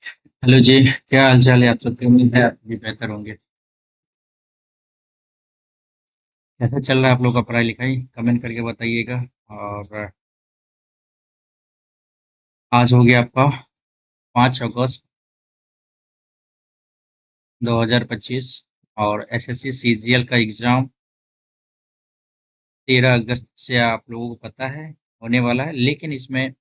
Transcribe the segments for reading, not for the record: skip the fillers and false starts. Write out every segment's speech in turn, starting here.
Hello जी। क्या हाल चाल है आप सबके? उम्मीद है आप भी बेहतर होंगे। कैसा चल रहा है आप लोग का पढ़ाई लिखाई? कमेंट करके बताइएगा। और आज हो गया आपका 5 अगस्त 2025। और एसएससी सीजीएल का एग्ज़ाम 13 अगस्त से आप लोगों को पता है होने वाला है। लेकिन इसमें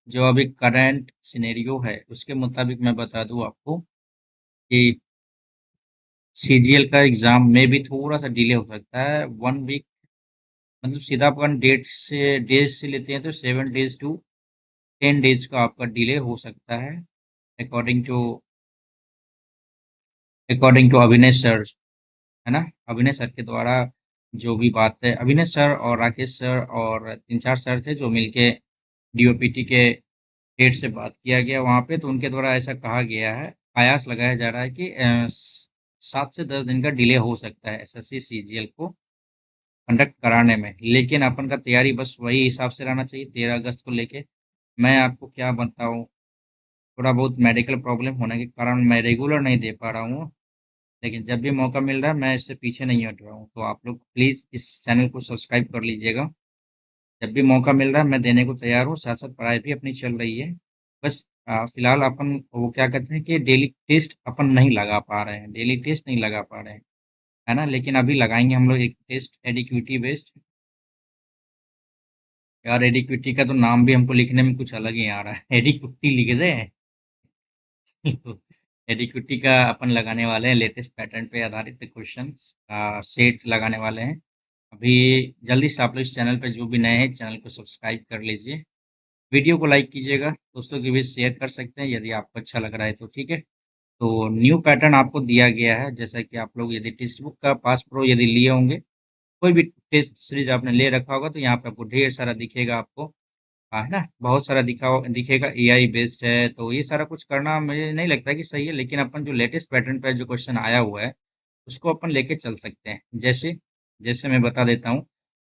जो अभी करंट सिनेरियो है उसके मुताबिक मैं बता दूं आपको कि सीजीएल का एग्ज़ाम में भी थोड़ा सा डिले हो सकता है 1 वीक। मतलब सीधा अपन डेट से लेते हैं तो 7 डेज टू 10 डेज का आपका डिले हो सकता है। According to according to Avinesh sir, है ना? अविनेश सर के द्वारा जो भी बात है, अविनेश सर और राकेश सर और 3-4 सर थे जो मिलके डीओपीटी के हेड से बात किया गया वहाँ पे, तो उनके द्वारा ऐसा कहा गया है, कयास लगाया जा रहा है कि 7 से 10 दिन का डिले हो सकता है एसएससी सीजीएल को कंडक्ट कराने में। लेकिन अपन का तैयारी बस वही हिसाब से रहना चाहिए 13 अगस्त को लेके। मैं आपको क्या बताऊँ, थोड़ा बहुत मेडिकल प्रॉब्लम होने के कारण मैं रेगुलर नहीं दे पा रहा हूँ। लेकिन जब भी मौका मिल रहा है मैं इससे पीछे नहीं हट रहा हूँ। तो आप लोग प्लीज़ इस चैनल को सब्सक्राइब कर लीजिएगा। जब भी मौका मिल रहा है मैं देने को तैयार हूँ। साथ साथ पढ़ाई भी अपनी चल रही है। बस फिलहाल अपन वो क्या कहते हैं कि डेली टेस्ट अपन नहीं लगा पा रहे हैं, डेली टेस्ट नहीं लगा पा रहे हैं, है ना? लेकिन अभी लगाएंगे हम लोग एक टेस्ट एडिक्विटी बेस्ड। यार एडिक्विटी का तो नाम भी हमको लिखने में कुछ अलग ही आ रहा है। एडिक्विटी लिख दे। एडिक्विटी का अपन लगाने वाले हैं, लेटेस्ट पैटर्न पे आधारित क्वेश्चंस सेट लगाने वाले हैं। अभी जल्दी से आप लोग इस चैनल पे जो भी नए हैं चैनल को सब्सक्राइब कर लीजिए। वीडियो को लाइक कीजिएगा, दोस्तों के बीच शेयर कर सकते हैं यदि आपको अच्छा लग रहा है तो, ठीक है? तो न्यू पैटर्न आपको दिया गया है, जैसा कि आप लोग यदि टेक्स्ट बुक का पास प्रो यदि लिए होंगे, कोई भी टेस्ट सीरीज आपने ले रखा होगा तो यहाँ पे आपको ढेर सारा दिखेगा आपको। हाँ, है ना? बहुत सारा दिखेगा, एआई बेस्ड है, तो ये सारा कुछ करना मुझे नहीं लगता कि सही है। लेकिन अपन जो लेटेस्ट पैटर्न पे जो क्वेश्चन आया हुआ है, उसको अपन लेके चल सकते हैं। जैसे जैसे मैं बता देता हूँ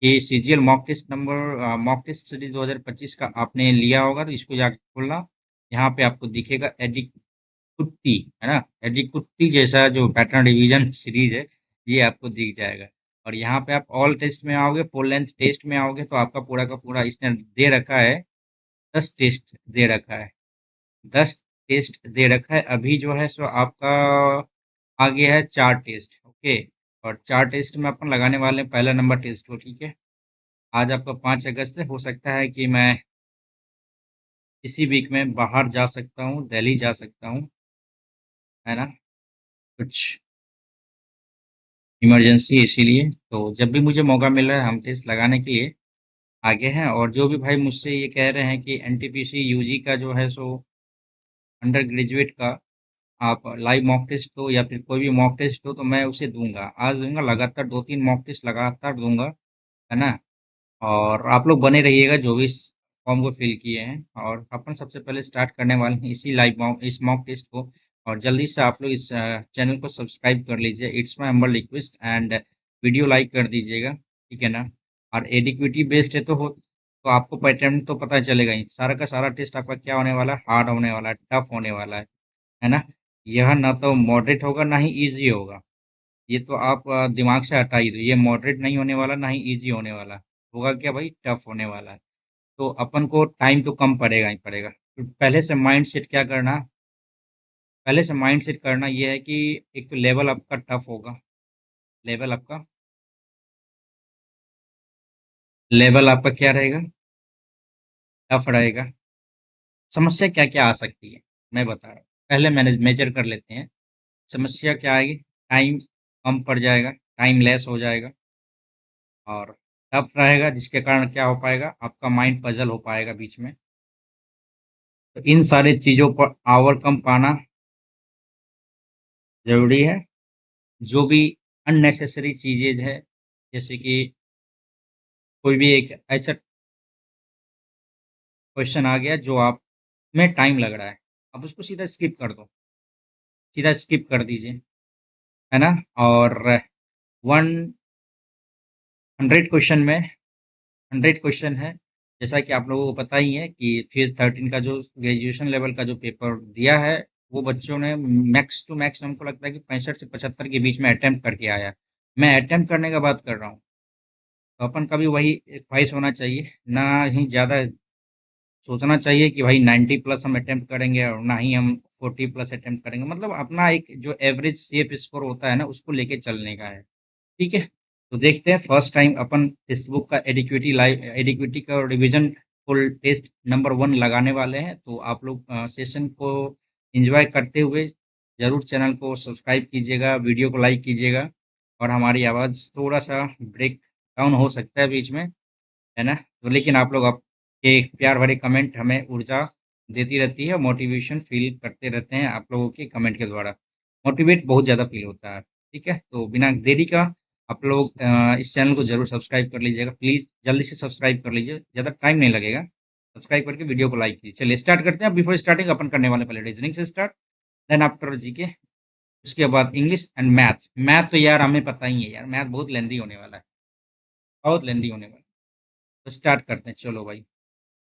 कि सीजीएल मॉक टेस्ट सीरीज 2025 का आपने लिया होगा तो इसको जाके खोलना। यहाँ पे आपको दिखेगा एडिकुत्ती, है ना? एडिकुत्ती जैसा जो पैटर्न रिवीजन सीरीज है, ये आपको दिख जाएगा। और यहाँ पे आप ऑल टेस्ट में आओगे, फुल लेंथ टेस्ट में आओगे तो आपका पूरा का पूरा इसने दे रखा है, 10 टेस्ट दे रखा है। 10 टेस्ट दे रखा है। अभी जो है सो आपका आ गया है 4 टेस्ट। ओके। और 4 टेस्ट में अपन लगाने वाले हैं पहला नंबर टेस्ट को, ठीक है? आज आपका 5 अगस्त है, हो सकता है कि मैं इसी वीक में बाहर जा सकता हूँ, दिल्ली जा सकता हूँ, है ना? कुछ इमरजेंसी है इसीलिए। तो जब भी मुझे मौका मिल रहा है हम टेस्ट लगाने के लिए आगे हैं। और जो भी भाई मुझसे ये कह रहे हैं कि एनटीपीसी यूजी का जो है सो अंडर ग्रेजुएट का आप लाइव मॉक टेस्ट दो या फिर कोई भी मॉक टेस्ट हो तो मैं उसे दूंगा, आज दूंगा, लगातार 2-3 मॉक टेस्ट लगातार दूंगा, है ना? और आप लोग बने रहिएगा जो भी इस फॉर्म को फिल किए हैं। और अपन सबसे पहले स्टार्ट करने वाले हैं इस मॉक टेस्ट को। और जल्दी से आप लोग इस चैनल को सब्सक्राइब कर लीजिए, it's my humble request. And video like कर दीजिएगा, ठीक है ना? और एडिक्विटी बेस्ड है तो आपको पैटर्न तो पता चलेगा ही, सारा का सारा टेस्ट आपका क्या होने वाला है, हार्ड होने वाला है, टफ होने वाला है ना? यह ना तो मॉडरेट होगा ना ही ईजी होगा। ये तो आप दिमाग से हटा ही दो, ये मॉडरेट नहीं होने वाला ना ही ईजी होने वाला। होगा क्या भाई, टफ होने वाला है। तो अपन को टाइम तो कम पड़ेगा ही पड़ेगा। तो पहले से माइंड सेट क्या करना, पहले से माइंड सेट करना ये है कि एक तो लेवल आपका टफ होगा। लेवल आपका लेवल आपका क्या रहेगा? टफ रहेगा। समस्या क्या क्या आ सकती है मैं बता रहा हूँ। पहले मैंने मेजर कर लेते हैं। समस्या क्या आएगी? टाइम कम पड़ जाएगा, टाइम लेस हो जाएगा। और टफ रहेगा जिसके कारण क्या हो पाएगा, आपका माइंड पजल हो पाएगा बीच में। तो इन सारी चीज़ों पर ओवरकम पाना ज़रूरी है। जो भी अननेसेसरी चीज़ें है, जैसे कि कोई भी एक ऐसा क्वेश्चन आ गया जो आप में टाइम लग रहा है, आप उसको सीधा स्किप कर दो, सीधा स्किप कर दीजिए, है ना? और 100 क्वेश्चन है, जैसा कि आप लोगों को पता ही है कि फेज 13 का जो ग्रेजुएशन लेवल का जो पेपर दिया है वो बच्चों ने मैक्स टू मैक्स हमको लगता है कि 65 से 75 के बीच में अटेम्प्ट करके आया। मैं अटेम्प्ट करने का बात कर रहा हूँ। तो अपन का भी वही ख्वाहिश होना चाहिए, ना ही ज़्यादा सोचना चाहिए कि भाई 90 प्लस हम अटेम्प्ट करेंगे और ना ही हम 40 प्लस अटेम्प्ट करेंगे। मतलब अपना एक जो एवरेज सेफ स्कोर होता है ना, उसको लेके चलने का है। ठीक है? तो देखते हैं फर्स्ट टाइम अपन टेक्स्ट बुक का एडिक्विटी का रिवीजन फुल टेस्ट नंबर 1 लगाने वाले हैं। तो आप लोग सेशन को एंजॉय करते हुए ज़रूर चैनल को सब्सक्राइब कीजिएगा, वीडियो को लाइक कीजिएगा और हमारी आवाज़ थोड़ा-सा ब्रेक डाउन हो सकता है बीच में, है ना? तो लेकिन आप लोग आपके प्यार भरे कमेंट हमें ऊर्जा देती रहती है, मोटिवेशन फ़ील करते रहते हैं आप लोगों के कमेंट के द्वारा। मोटिवेट बहुत ज़्यादा फ़ील होता है, ठीक है? तो बिना देरी का आप लोग इस चैनल को ज़रूर सब्सक्राइब कर लीजिएगा। प्लीज़ जल्दी से सब्सक्राइब कर लीजिए, ज़्यादा टाइम नहीं लगेगा। सब्सक्राइब करके वीडियो को लाइक कीजिए। चलिए स्टार्ट करते हैं। बिफोर स्टार्टिंग अपन करने वाले पहले रीजनिंग से स्टार्ट, देन आफ्टर जीके, उसके बाद इंग्लिश एंड मैथ। मैथ तो यार हमें पता ही है यार, मैथ बहुत लेंदी होने वाला है, बहुत लेंदी होने वाला है। तो स्टार्ट करते हैं, चलो भाई।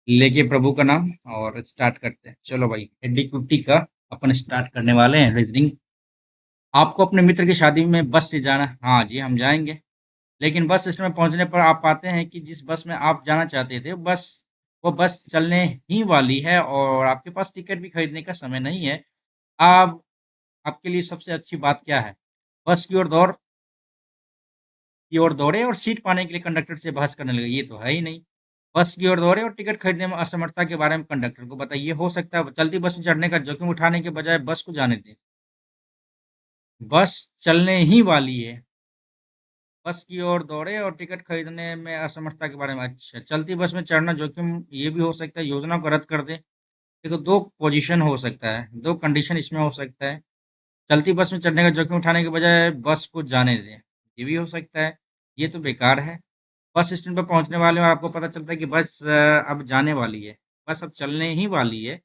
लेके प्रभु का नाम और स्टार्ट करते हैं। चलो भाई, एडिक्विटी का अपन स्टार्ट करने वाले हैं रीजनिंग। आपको अपने मित्र की शादी में बस से जाना, हाँ जी हम जाएंगे। लेकिन बस स्टैंड में पहुंचने पर आप पाते हैं कि जिस बस में आप जाना चाहते थे वो बस चलने ही वाली है और आपके पास टिकट भी खरीदने का समय नहीं है। अब आपके लिए सबसे अच्छी बात क्या है? बस की ओर दौड़े और सीट पाने के लिए कंडक्टर से बहस करने लगे, ये तो है ही नहीं। बस की ओर दौड़े और टिकट खरीदने में असमर्थता के बारे में कंडक्टर को बताइए। हो सकता है चलती बस में चढ़ने का जोखिम उठाने के बजाय बस को जाने दें। बस चलने ही वाली है। बस की ओर दौड़े और टिकट खरीदने में असमर्थता के बारे में, अच्छा चलती बस में चढ़ना जोखिम, ये भी हो सकता है योजना को रद्द कर दे। देखो दो पोजीशन हो सकता है, दो कंडीशन इसमें हो सकता है। चलती बस में चढ़ने का जोखिम उठाने के बजाय बस को जाने दें, ये भी हो सकता है। ये तो बेकार है। बस स्टैंड पर पहुंचने वाले में आपको पता चलता है कि बस अब जाने वाली है, बस अब चलने ही वाली है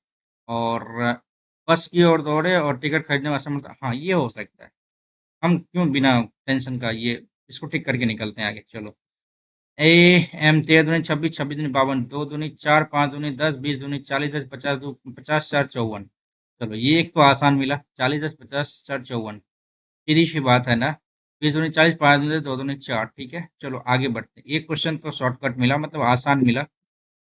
और बस की ओर दौड़े और टिकट खरीदने में असमर्थ, हाँ ये हो सकता है। हम क्यों बिना टेंशन का ये इसको ठीक करके निकलते हैं आगे, चलो। ए एम 13 दूनी 26, 26 दूनी 52, 2 दूनी 4, 5 दूनी 10, 20 दूनी 40, 10 50, 2 50 4 54। चलो ये एक तो आसान मिला, 40 10 50 4 54। सीधी सी बात है ना। 20 दूनी 40, 5 दूनी 10, 2 दूनी 4, ठीक है। चलो आगे बढ़ते हैं। एक क्वेश्चन तो शॉर्टकट मिला, मतलब आसान मिला।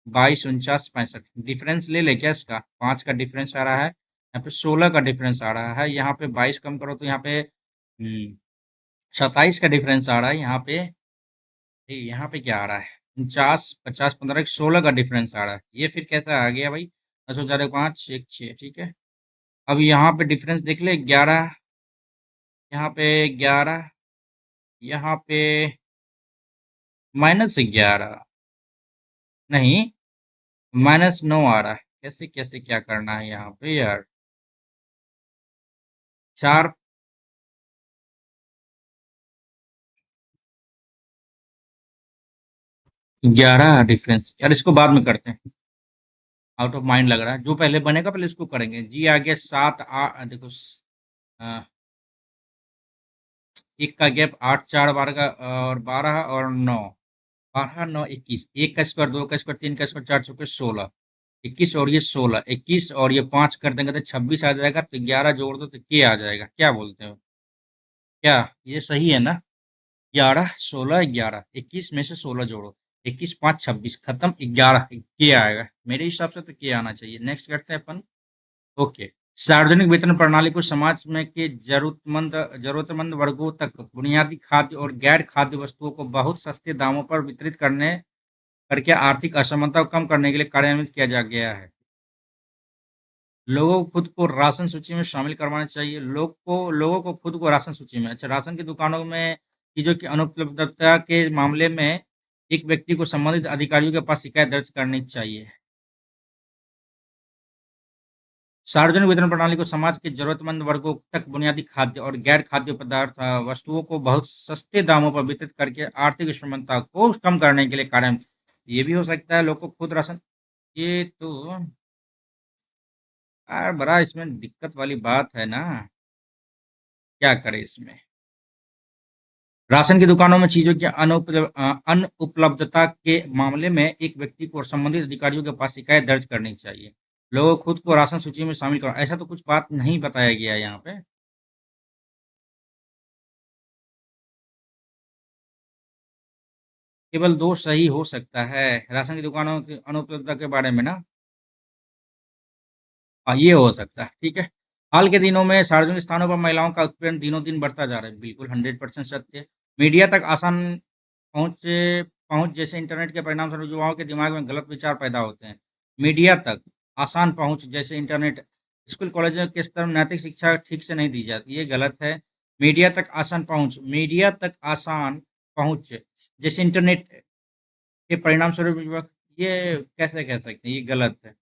22 49 65 डिफरेंस ले ले क्या इसका? 5 का डिफरेंस आ रहा है, यहाँ पे 16 का डिफरेंस आ रहा है, यहाँ पे 22 कम करो तो यहाँ पे 27 का डिफरेंस आ रहा है, यहाँ पे क्या आ रहा है? 49 50 15 16 का डिफरेंस आ रहा है। ये फिर कैसा आ गया भाई? 10 5 1 6, ठीक है। अब यहाँ पे डिफरेंस देख ले, 11, यहाँ पे 11, यहाँ पे -11, नहीं -9 आ रहा है। कैसे कैसे क्या करना है यहाँ पे यार? 4 11 डिफरेंस यार, इसको बाद में करते हैं। आउट ऑफ माइंड लग रहा है, जो पहले बनेगा पहले इसको करेंगे। जी आ गया 7 देखो एक का गैप 8 4 12 का और 12 और 9, 12 9 21, एक का स्क्वायर, दो का स्क्वायर, तीन का स्क्वायर, चार चौके 16, 21 और ये 16, 21 और ये 5 कर देंगे तो 26 आ जाएगा। तो 11 जोड़ दो तो क्या आ जाएगा? क्या बोलते हो? क्या ये सही है ना? 11 16 11, 21 में से 16 जोड़ो, 21 5 26, खत्म। 11 क्या आएगा? मेरे हिसाब से तो क्या आना चाहिए। नेक्स्ट करते हैं अपन। ओके। सार्वजनिक वितरण प्रणाली को समाज में के जरूरतमंद वर्गों तक बुनियादी खाद्य और गैर खाद्य वस्तुओं को बहुत सस्ते दामों पर वितरित करने करके आर्थिक असमानता को कम करने के लिए कार्यान्वित किया जा गया है। लोगों को खुद को राशन सूची में शामिल करवाना चाहिए। लोगों को खुद को राशन सूची में, अच्छा राशन की दुकानों में चीजों की अनुपलब्धता के मामले में एक व्यक्ति को संबंधित अधिकारियों के पास शिकायत दर्ज करनी चाहिए। सार्वजनिक वितरण प्रणाली को समाज के जरूरतमंद वर्गों तक बुनियादी खाद्य और गैर खाद्य पदार्थ वस्तुओं को बहुत सस्ते दामों पर वितरित करके आर्थिक असमानता को कम करने के लिए कार्य, ये भी हो सकता है। लोग को खुद राशन, ये तो यार बड़ा इसमें दिक्कत वाली बात है ना। क्या करें इसमें? राशन की दुकानों में चीजों की अनुपलब्धता के मामले में एक व्यक्ति को संबंधित अधिकारियों के पास शिकायत दर्ज करनी चाहिए। लोगों को खुद को राशन सूची में शामिल करो, ऐसा तो कुछ बात नहीं बताया गया है यहाँ पे। केवल 2 सही हो सकता है, राशन की दुकानों की अनुपलब्धता के बारे में ना? हाँ, ये हो सकता है, ठीक है। हाल के दिनों में सार्वजनिक स्थानों पर महिलाओं का उत्पीड़न दिनों-दिन बढ़ता जा रहा है, बिल्कुल 100% सत्य है। मीडिया तक आसान पहुँच पहुँच जैसे इंटरनेट के परिणामस्वरूप युवाओं के दिमाग में गलत विचार पैदा होते हैं। मीडिया तक आसान पहुँच जैसे इंटरनेट स्कूल कॉलेजों के स्तर में नैतिक शिक्षा ठीक से नहीं दी जाती, ये गलत है। मीडिया तक आसान पहुँच जैसे इंटरनेट के परिणामस्वरूप युवक ये कैसे कह सकते हैं? ये गलत है,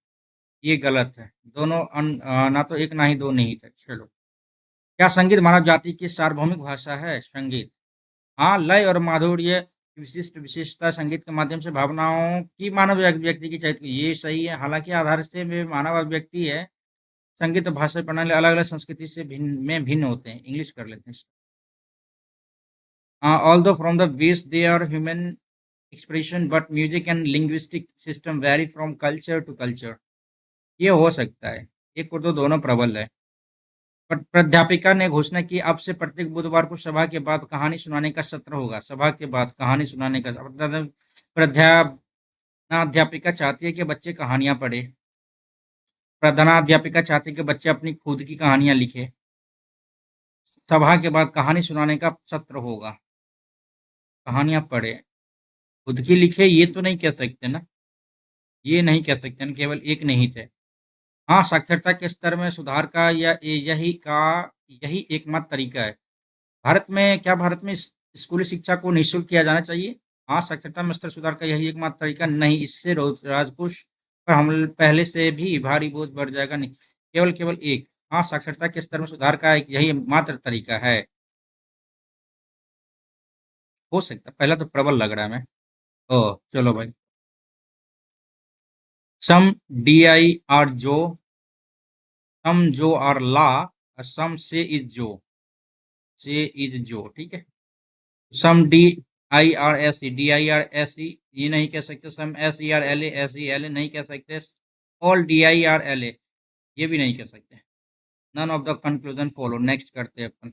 ये गलत है। दोनों ना तो एक ना ही दो नहीं थे। चलो, क्या संगीत मानव जाति की सार्वभौमिक भाषा है? संगीत, हाँ, लय और माधुर्य की विशिष्ट विशेषता संगीत के माध्यम से भावनाओं की मानव व्यक्ति की चाहिए, ये सही है। हालांकि आधार से भी मानव अभिव्यक्ति है, संगीत और भाषा प्रणाली अलग अलग संस्कृति से भिन्न होते हैं। इंग्लिश कर लेते हैं। Although from the base they are human expression but music and linguistic system vary from culture to culture, ये हो सकता है। एक और दो दोनों प्रबल है। पर प्राध्यापिका ने घोषणा की अब से प्रत्येक बुधवार को सभा के बाद कहानी सुनाने का सत्र होगा। सभा के बाद कहानी सुनाने का प्रधानाध्यापिका चाहती है कि बच्चे कहानियां पढ़े। प्रधानाध्यापिका चाहती है कि बच्चे अपनी खुद की कहानियां लिखे। सभा के बाद कहानी सुनाने का सत्र होगा। कहानियां पढ़े, खुद की लिखे, ये तो नहीं कह सकते ना। ये नहीं कह सकते ना, केवल एक नहीं थे। हाँ, साक्षरता के स्तर में सुधार का यही एकमात्र तरीका है। भारत में स्कूली शिक्षा को निःशुल्क किया जाना चाहिए? हाँ, साक्षरता में स्तर सुधार का यही एकमात्र तरीका नहीं, इससे राजकोष पर हम पहले से भी भारी बोझ बढ़ जाएगा नहीं। केवल केवल एक, हाँ, साक्षरता के स्तर में सुधार का एक यही मात्र तरीका है। हो सकता है, पहला तो प्रबल लग रहा है मैं। ओह, चलो भाई। सम DIR जो, सम जो आर ला, सम से इज जो, ठीक है। सम DIRSE ये नहीं कह सकते। सम SERLA नहीं कह सकते। ऑल DIRLA ये भी नहीं कह सकते। None of the conclusion follow, next करते हैं अपन।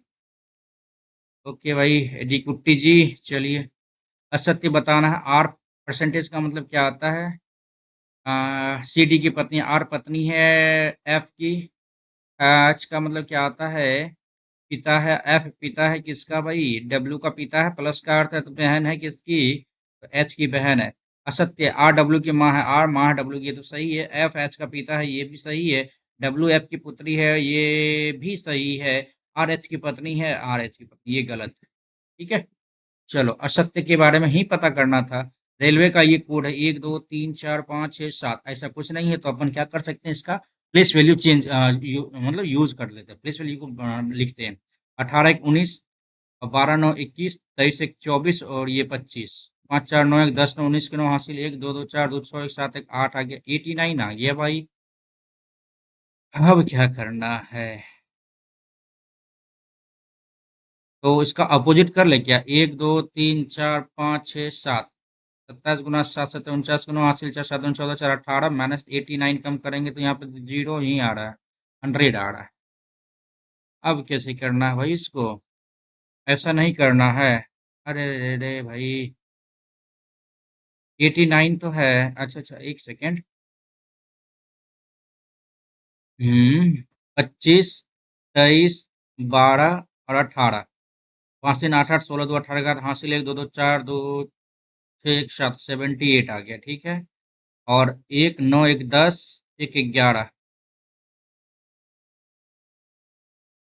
ओके भाई, डी कुट्टी जी, चलिए। असत्य बताना है। आर परसेंटेज का मतलब क्या आता है? CD की पत्नी आर पत्नी है एफ की। एच का मतलब क्या आता है? पिता है। एफ पिता है किसका भाई? डब्ल्यू का पिता है। प्लस का अर्थ है तो बहन है किसकी? तो एच की बहन है। असत्य, आर डब्ल्यू की माँ है। आर माँ है डब्ल्यू की, ये तो सही है। एफ एच का पिता है, ये भी सही है। डब्ल्यू एफ की पुत्री है, ये भी सही है। आर एच की पत्नी है, आर एच की पत्नी, ये गलत है। ठीक है। चलो, असत्य के बारे में ही पता करना था। रेलवे का ये कोड है 1 2 3 4 5 6 7, ऐसा कुछ नहीं है, तो अपन क्या कर सकते हैं, इसका प्लेस वैल्यू चेंज मतलब यूज कर लेते हैं। प्लेस वैल्यू को लिखते हैं। 18 1 19, 12 9 21, 23 1 24 और ये 25। 5 4 9 1 10 9 19 के 9 हासिल, 1 2 2 4 2 6 1 7 1 8 आ गया, 89 आ गया भाई। अब क्या करना है? तो इसका अपोजिट कर ले क्या? 1 2 3 4 5 6 7, 27 × 7 = 49, 4 7 × 14, 4 18 -89 कम करेंगे तो यहाँ पे जीरो ही आ रहा है, 100 आ रहा है। अब कैसे करना है भाई इसको? ऐसा नहीं करना है। अरे रे रे भाई, 89 तो है। अच्छा अच्छा, एक सेकेंड। 25 23 12 और 18, 5 3 8 8 16 2 18 का हासिल, 1 2 2 4 2 6 1 7, 78 आ गया, ठीक है। और 1 9 1 10 1 11।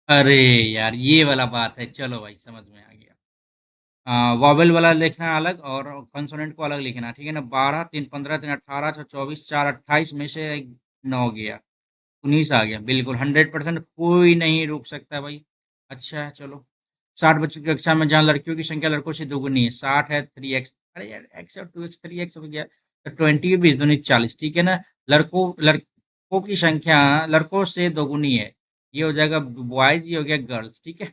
अरे यार, ये वाला बात है। चलो भाई, समझ में आ गया। वॉवेल वाला लिखना अलग और कंसोनेंट को अलग लिखना, ठीक है ना। 12 3 15 3 18 6 24 4 28 में से 9 गया, 19 आ गया। बिल्कुल 100%, कोई नहीं रोक सकता भाई। अच्छा चलो। 60 बच्चों की कक्षा में जहाँ लड़कियों की संख्या लड़कों से दोगुनी है, 60 है 3x, अरे यार x और 2x 3x हो गया, तो 20 20 दूनी 40, ठीक है ना। लड़कों की संख्या लड़कों से दोगुनी है, ये हो जाएगा बॉयज, ये हो गया गर्ल्स, ठीक है।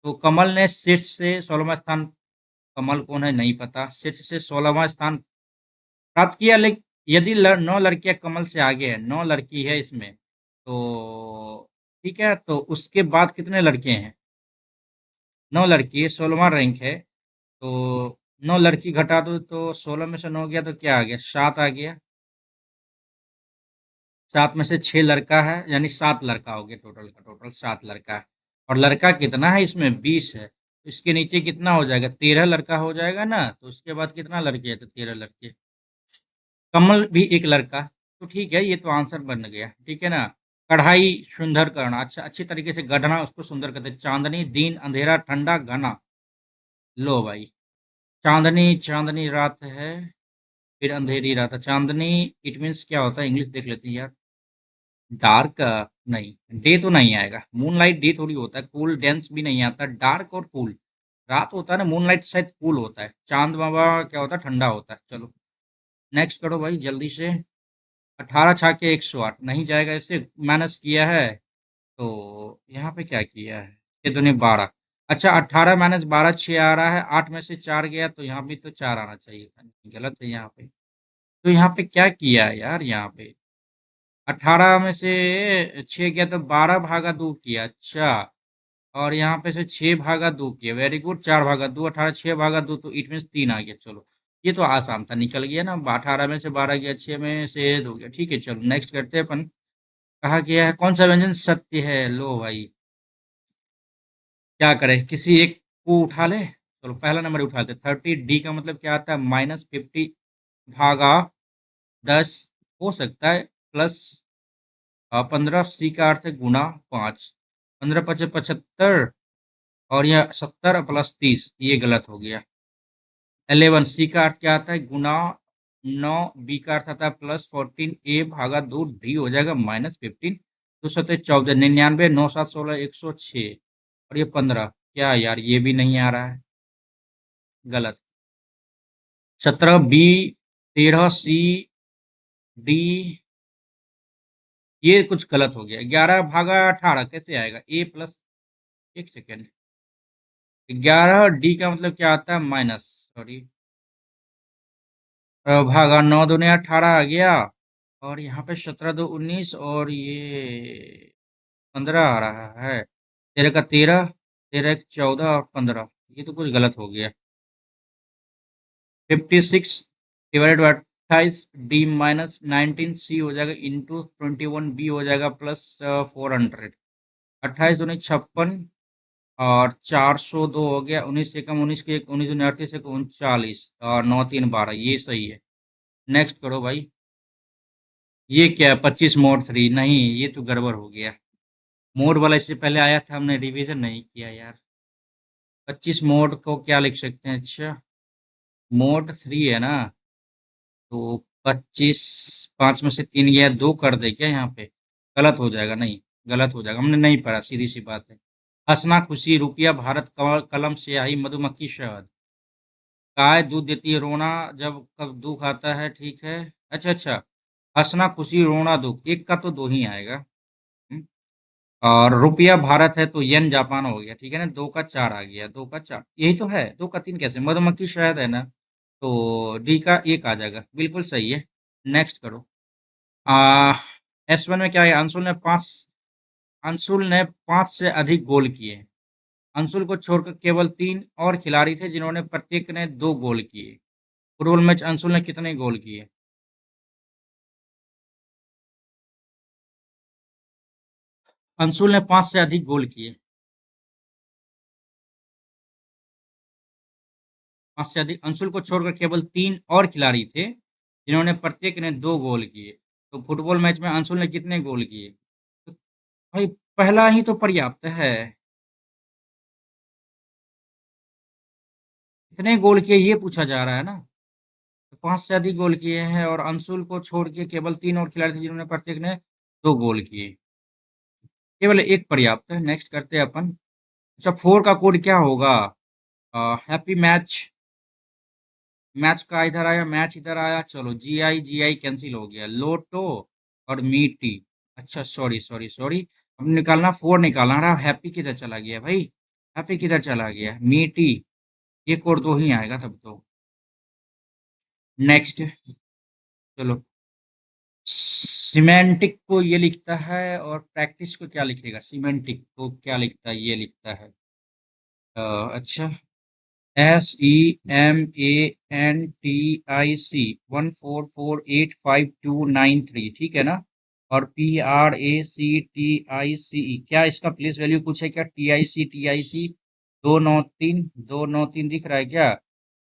तो कमल ने शीर्ष से 16वां स्थान, कमल कौन है नहीं पता, शीर्ष से 16वां स्थान प्राप्त किया, लेकिन यदि 9 लड़कियां कमल से आगे है, 9 लड़की है इसमें, तो ठीक है, तो उसके बाद कितने लड़के हैं? 9 लड़की है, 16वां रैंक है, तो 9 लड़की घटा दो तो 16 में से 9 गया तो क्या आ गया? 7 आ गया। 7 में से 6 लड़का है, यानी 7 लड़का हो गया, टोटल का टोटल 7 लड़का है। और लड़का कितना है इसमें? 20 है, तो इसके नीचे कितना हो जाएगा? 13 लड़का हो जाएगा ना, तो उसके बाद कितना लड़के है? तो 13 लड़के। कमल भी एक लड़का, तो ठीक है, ये तो आंसर बन गया, ठीक है ना। कढ़ाई सुंदर करना, अच्छा, अच्छी तरीके से गढ़ना, उसको सुंदर करते। चांदनी दिन, अंधेरा, ठंडा, घना। लो भाई, चांदनी, चांदनी रात है, फिर अंधेरी रात है। चांदनी इट मीन्स क्या होता है? इंग्लिश देख लेते हैं यार। डार्क नहीं, डे तो नहीं आएगा। मूनलाइट डे थोड़ी होता है। कूल डेंस भी नहीं आता। डार्क और कूल रात होता है ना। मूनलाइट शायद कूल होता है। चांद बाबा क्या होता है? ठंडा होता है। चलो नेक्स्ट करो भाई जल्दी से। 18 छाके 108 नहीं जाएगा, इससे माइनस किया है, तो यहाँ पे क्या किया है? ये दूनी 12। अच्छा, 18 माइनस 12 6 आ रहा है। 8 में से 4 गया, तो यहाँ भी तो 4 आना चाहिए था, गलत है यहाँ पे। तो यहाँ पे क्या किया है यार? यहाँ पे 18 में से 6 गया तो 12 भागा 2 किया, अच्छा। और यहाँ पे से 6 भागा 2 किया, वेरी गुड। 4 भागा 2 18, 6 भागा 2 तो इट मीन्स 3 आ गया। चलो ये तो आसान था, निकल गया ना। 18 में से 12 गया, 6 में से 2 गया, ठीक है। चलो नेक्स्ट करते हैं अपन। कहा गया है कौन सा व्यंजन सत्य है? लो भाई, क्या करें, किसी एक को उठा ले। चलो पहला नंबर उठाते। 30 डी का मतलब क्या आता है? -50 भागा 10 हो सकता है, प्लस 15। सी का अर्थ है गुना 5। 15 पचे 75, और यह 70 प्लस 30, ये गलत हो गया। 11 सी का अर्थ क्या आता है? गुना 9। बी का अर्थ आता है +14। ए भागा 2, डी हो जाएगा -15। तो 14 99, 9 7 16 106, और ये 15। क्या यार, ये भी नहीं आ रहा है, गलत। 17 बी, 13 सी, डी, ये कुछ गलत हो गया। 11 भागा 18 कैसे आएगा? ए प्लस, एक सेकेंड, 11 डी का मतलब क्या आता है? माइनस, सॉरी, भागा 9 दूनी 18 आ गया, और यहाँ पे 17 दो 19, और ये 15 आ रहा है। 13 का 13, 13 एक 14, और 15, ये तो कुछ गलत हो गया। 56 डिवाइडेड बाई 28, डी -19 सी हो जाएगा, इंटू 21 बी हो जाएगा, प्लस 400। 28 दूनी 56, और 402 हो गया। 19 से कम 19 के 19 दूनी 38 से 39, और 9 3 12, ये सही है। नेक्स्ट करो भाई। ये क्या है? 25 मोड 3 नहीं, ये तो गड़बड़ हो गया। मोड वाला इससे पहले आया था, हमने रिवीजन नहीं किया यार। 25 मोड को क्या लिख सकते हैं? अच्छा, मोड 3 है ना, तो 25, 5 में से 3 गया, 2 कर दे क्या यहाँ पे? गलत हो जाएगा, नहीं, गलत हो जाएगा, हमने नहीं पढ़ा, सीधी सी बात है। हंसना खुशी रुपया भारत कलम स्याही मधुमक्खी शहद। गाय दूध देती है, रोना जब कब दुख आता है, ठीक है। अच्छा अच्छा, हंसना खुशी रोना दुख, एक का तो दो ही आएगा। हम्म, और रुपया भारत है, तो येन जापान हो गया, ठीक है ना। 2 का 4 आ गया, 2 का 4 यही तो है। 2 का 3 कैसे? मधुमक्खी शहद है ना, तो डी का 1 आ जाएगा, बिल्कुल सही है। नेक्स्ट करो। आ S1 में क्या है? अंशुल ने 5 से अधिक गोल किए। अंशुल को छोड़कर केवल 3 और खिलाड़ी थे जिन्होंने प्रत्येक ने 2 गोल किए। फुटबॉल मैच अंशुल ने कितने गोल किए? अंशुल ने 5 से अधिक गोल किए। 5 से अधिक, अंशुल को छोड़कर केवल 3 और खिलाड़ी थे जिन्होंने प्रत्येक ने 2 गोल किए। तो फुटबॉल मैच में अंशुल ने कितने गोल किए? तो भाई, पहला ही तो पर्याप्त है। कितने गोल किए ये पूछा जा रहा है ना। तो 5 से अधिक गोल किए हैं, और अंशुल को छोड़ के केवल 3 और खिलाड़ी थे जिन्होंने प्रत्येक ने 2 गोल किए। केवल एक पर्याप्त है। नेक्स्ट करते हैं अपन। अच्छा, 4 का कोड क्या होगा? हैप्पी मैच, मैच का इधर आया, मैच इधर आया, चलो जी आई कैंसिल हो गया। लोटो और मीटी, अच्छा, सॉरी सॉरी सॉरी, अब निकालना 4 निकालना रहा। हैप्पी किधर चला गया भाई? हैप्पी किधर चला गया? मीटी, ये कोड 2 ही आएगा तब तो। नेक्स्ट, चलो सिमेंटिक को ये लिखता है और प्रैक्टिस को क्या लिखेगा? सिमेंटिक को क्या लिखता है? ये लिखता है। अच्छा, SEMANTIC 144859293, ठीक है ना? और PRACTICE, क्या इसका प्लेस वैल्यू कुछ है क्या? TIC 293 दिख रहा है क्या?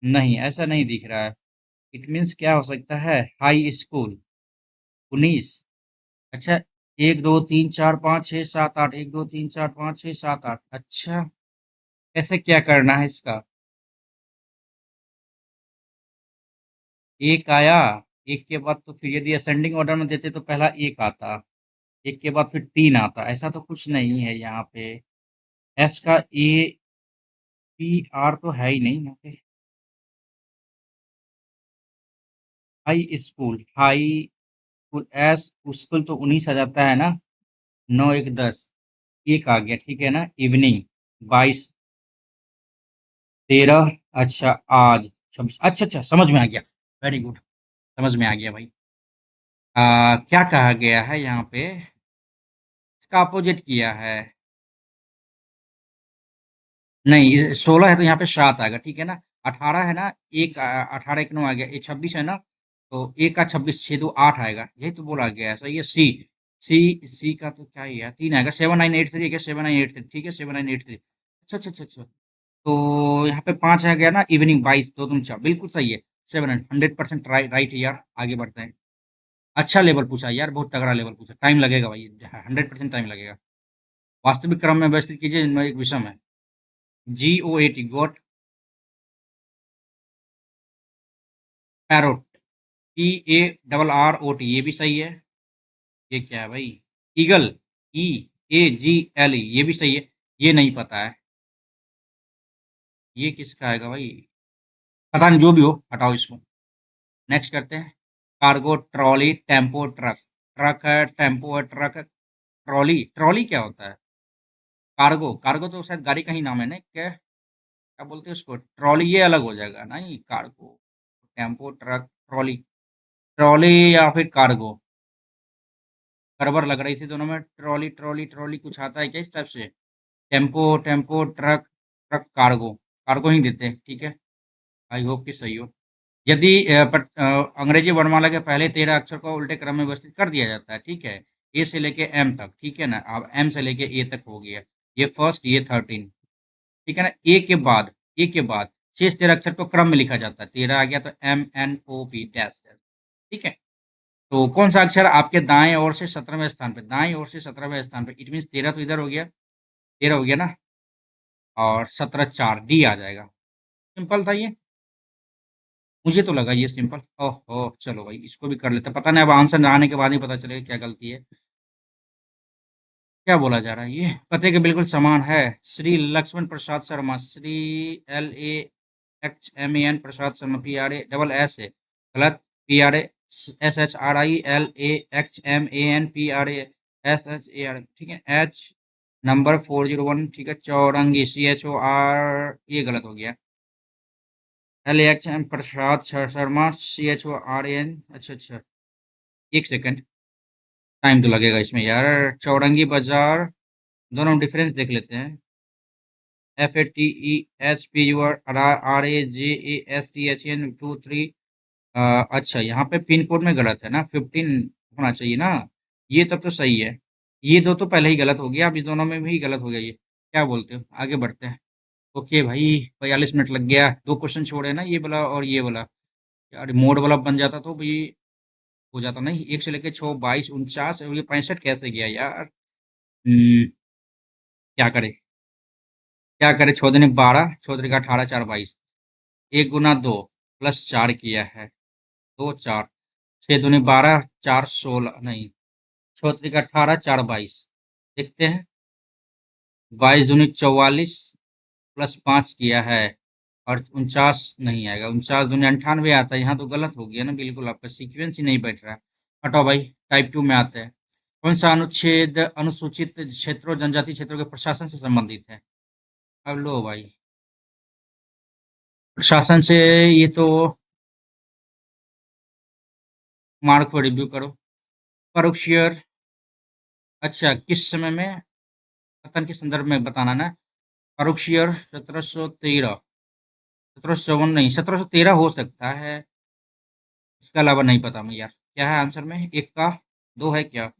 नहीं, ऐसा नहीं दिख रहा है। इट मीन्स क्या हो सकता है? High school 19। अच्छा, 1 2 3 4 5 6 7 8, 1 2 3 4 5 6 7 8। अच्छा, ऐसे क्या करना है इसका? एक आया, एक के बाद तो फिर यदि असेंडिंग ऑर्डर में देते तो पहला एक आता, एक के बाद फिर 3 आता, ऐसा तो कुछ नहीं है यहाँ पे। एस का APR तो है ही नहीं यहाँ पे। हाई स्कूल एस स्कूल तो 19 आ जाता है ना? 9 1 10, एक आ गया, ठीक है ना? इवनिंग 22 13। अच्छा, आज 26। अच्छा अच्छा, समझ में आ गया। वेरी गुड, समझ में आ गया भाई। क्या कहा गया है यहाँ पे? इसका अपोजिट किया है। नहीं, 16 है तो यहाँ पे 7 आएगा, ठीक है ना? 18 है ना? एक 18 1 9 आ गया, ये 26 है ना? तो एक का 26, 6 2 8 आएगा, यही तो बोला गया है। सही है। सी सी सी का तो क्या ही है, 3 आएगा। 7983 क्या? 7983, ठीक है, 7983। अच्छा अच्छा अच्छा अच्छा। तो यहाँ पे 5 आ गया ना? इवनिंग 22 2 2 4, बिल्कुल सही है। 700% राइट राइट है यार। आगे बढ़ते हैं। अच्छा लेवल पूछा यार, बहुत तगड़ा लेवल पूछा। टाइम लगेगा भाई, 100% टाइम लगेगा। वास्तविक क्रम में व्यवस्थित कीजिए, इनमें एक विषम है। GOAT, गोट। पैरोट, PARROT, ये भी सही है। ये क्या है भाई? ईगल, EAGLE, ये भी सही है। ये नहीं पता है, ये किसका आएगा भाई? पता नहीं, जो भी हो हटाओ इसको। नेक्स्ट करते हैं। Cargo, trolley, tempo, truck. Truck है, टेम्पो है, ट्रक है। ट्रॉली, ट्रॉली क्या होता है? कार्गो, कार्गो तो शायद गाड़ी का ही नाम है ना? क्या क्या बोलते हैं उसको? ट्रॉली ये अलग हो जाएगा नहीं? Cargo, tempo, truck, trolley. Trolley या फिर कार्गो, गड़बड़ लग रही थी दोनों में। ट्रॉली ट्रॉली ट्रॉली कुछ आता है क्या इस टाइप से? Tempo tempo, truck truck, cargo. Cargo ही देते हैं, ठीक है। आई होप कि सही हो। यदि अंग्रेजी वर्णमाला के पहले 13 अक्षर को उल्टे क्रम में व्यवस्थित कर दिया जाता है, ठीक है। ए से लेके एम तक, ठीक है ना? अब एम से लेके ए तक हो गया। ये फर्स्ट, ये 13, ठीक है ना? ए के बाद शेष 13 अक्षर को क्रम में लिखा जाता है। 13 आ गया तो MNOP डैश डैश, ठीक है। तो कौन सा अक्षर आपके दाएं ओर से 17वें स्थान पे? दाएं ओर से 17वें स्थान पे, इट मीन्स 13 तो इधर हो गया, 13 हो गया ना? और 17 4, डी आ जाएगा। सिंपल था ये। मुझे तो लगा ये सिंपल। ओहो, चलो भाई इसको भी कर लेते हैं। पता नहीं, अब आंसर आने के बाद ही पता चलेगा क्या गलती है। क्या बोला जा रहा है? ये पते के बिल्कुल समान है। Shri Lakshman Prasad Sharma, Shri LAXMAN Prasad Sharma, PRA double S है, गलत। PRASHRILAXMAN, ठीक है। H नंबर 401, ठीक है। चौरंगी, CHOR, ये गलत हो गया। LAXM Prasad Sharma, CHORAN। अच्छा अच्छा, एक सेकंड, टाइम तो लगेगा इसमें यार। चौरंगी बाजार, दोनों डिफरेंस देख लेते हैं। FATEHPURRAJASTHN 23। अच्छा, यहाँ पे पिन कोड में गलत है ना? 15 होना चाहिए ना? ये तब तो सही है। ये दो तो पहले ही गलत हो गया, अब इस दोनों में भी गलत हो गया ये। क्या बोलते हो? आगे बढ़ते हैं। ओके भाई, 42 मिनट लग गया। दो क्वेश्चन छोड़े ना, ये वाला और ये वाला। यार मोड वाला बन जाता तो भाई हो जाता। नहीं, 1 से लेके 6 22 49, और ये 65 कैसे गया यार? क्या करे? क्या करे? 6 दूनी 12, 6 3 18, 4 22। 1 गुना 2 प्लस 4 किया है, 2 4। 6 दूनी 12, 4 16, नहीं। 6 3 18, 4 22। देखते हैं। 22 दूनी 44 प्लस 5 किया है, और 49 नहीं आएगा। 49 दूनी 98 आता है। यहाँ तो गलत हो गया ना, बिल्कुल आपका सीक्वेंस ही नहीं बैठ रहा है। हटाओ भाई, टाइप 2 में आते हैं। कौन सा अनुच्छेद अनुसूचित क्षेत्रों जनजाति क्षेत्रों के प्रशासन से संबंधित है? अब लो भाई, प्रशासन से, ये तो मार्क को रिव्यू करो। परोक्षीयर, अच्छा किस समय में, पतन के संदर्भ में बताना ना। परोक्षीयर 1713, 1754 नहीं, 1713 हो सकता है। इसके अलावा नहीं पता मैं यार। क्या है आंसर में? एक का दो है क्या?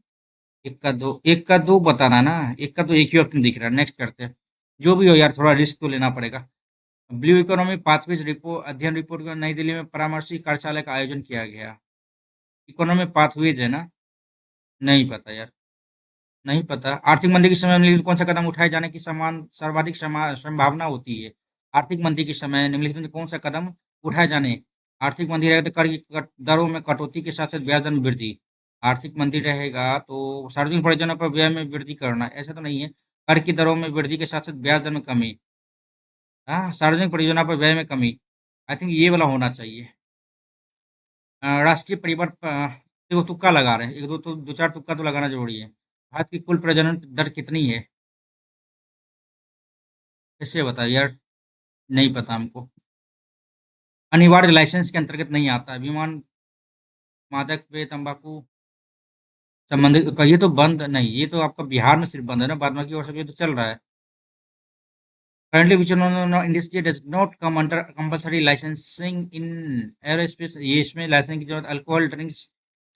एक का दो, एक का दो बताना ना। एक का दो एक ही ऑप्शन दिख रहा है। नेक्स्ट करते हैं। जो भी हो यार, थोड़ा रिस्क तो लेना पड़ेगा। ब्लू इकोनॉमी पाथवेज रिपोर्ट अध्ययन रिपोर्ट को नई दिल्ली में परामर्शी कार्यशाला का आयोजन किया गया। इकोनॉमी पाथवेज है ना? नहीं पता यार। नहीं पता। आर्थिक मंदी के समय निम्नलिखित कौन सा कदम उठाए जाने की समान सर्वाधिक संभावना होती है? आर्थिक मंदी के समय निम्नलिखित में कौन सा कदम उठाए जाने? आर्थिक मंदी रहेगा तो कर की दरों में कटौती के साथ साथ ब्याज दर में वृद्धि। आर्थिक मंदी रहेगा तो सार्वजनिक परियोजना पर व्यय में वृद्धि करना, ऐसा तो नहीं है। कर की दरों में वृद्धि के साथ साथ ब्याज दर में कमी। हाँ, सार्वजनिक परियोजना पर व्यय में कमी। आई थिंक ये वाला होना चाहिए। राष्ट्रीय परिवार देखो तुक्का लगा रहे हैं, एक दो तो दो चार तुक्का तो लगाना जरूरी है। भारत की कुल प्रजनन दर कितनी है? कैसे बताइए यार? नहीं पता हमको। अनिवार्य लाइसेंस के अंतर्गत नहीं आता है। विमान, मादक पेय, तंबाकू संबंधित ये तो बंद नहीं, ये तो आपका बिहार में सिर्फ बंद है ना, बाद बाकी और सब ये तो चल रहा है। Currently, which no industry does not come under compulsory licensing in aerospace? ये इसमें लाइसेंस की जरूरत, अल्कोहल ड्रिंक्स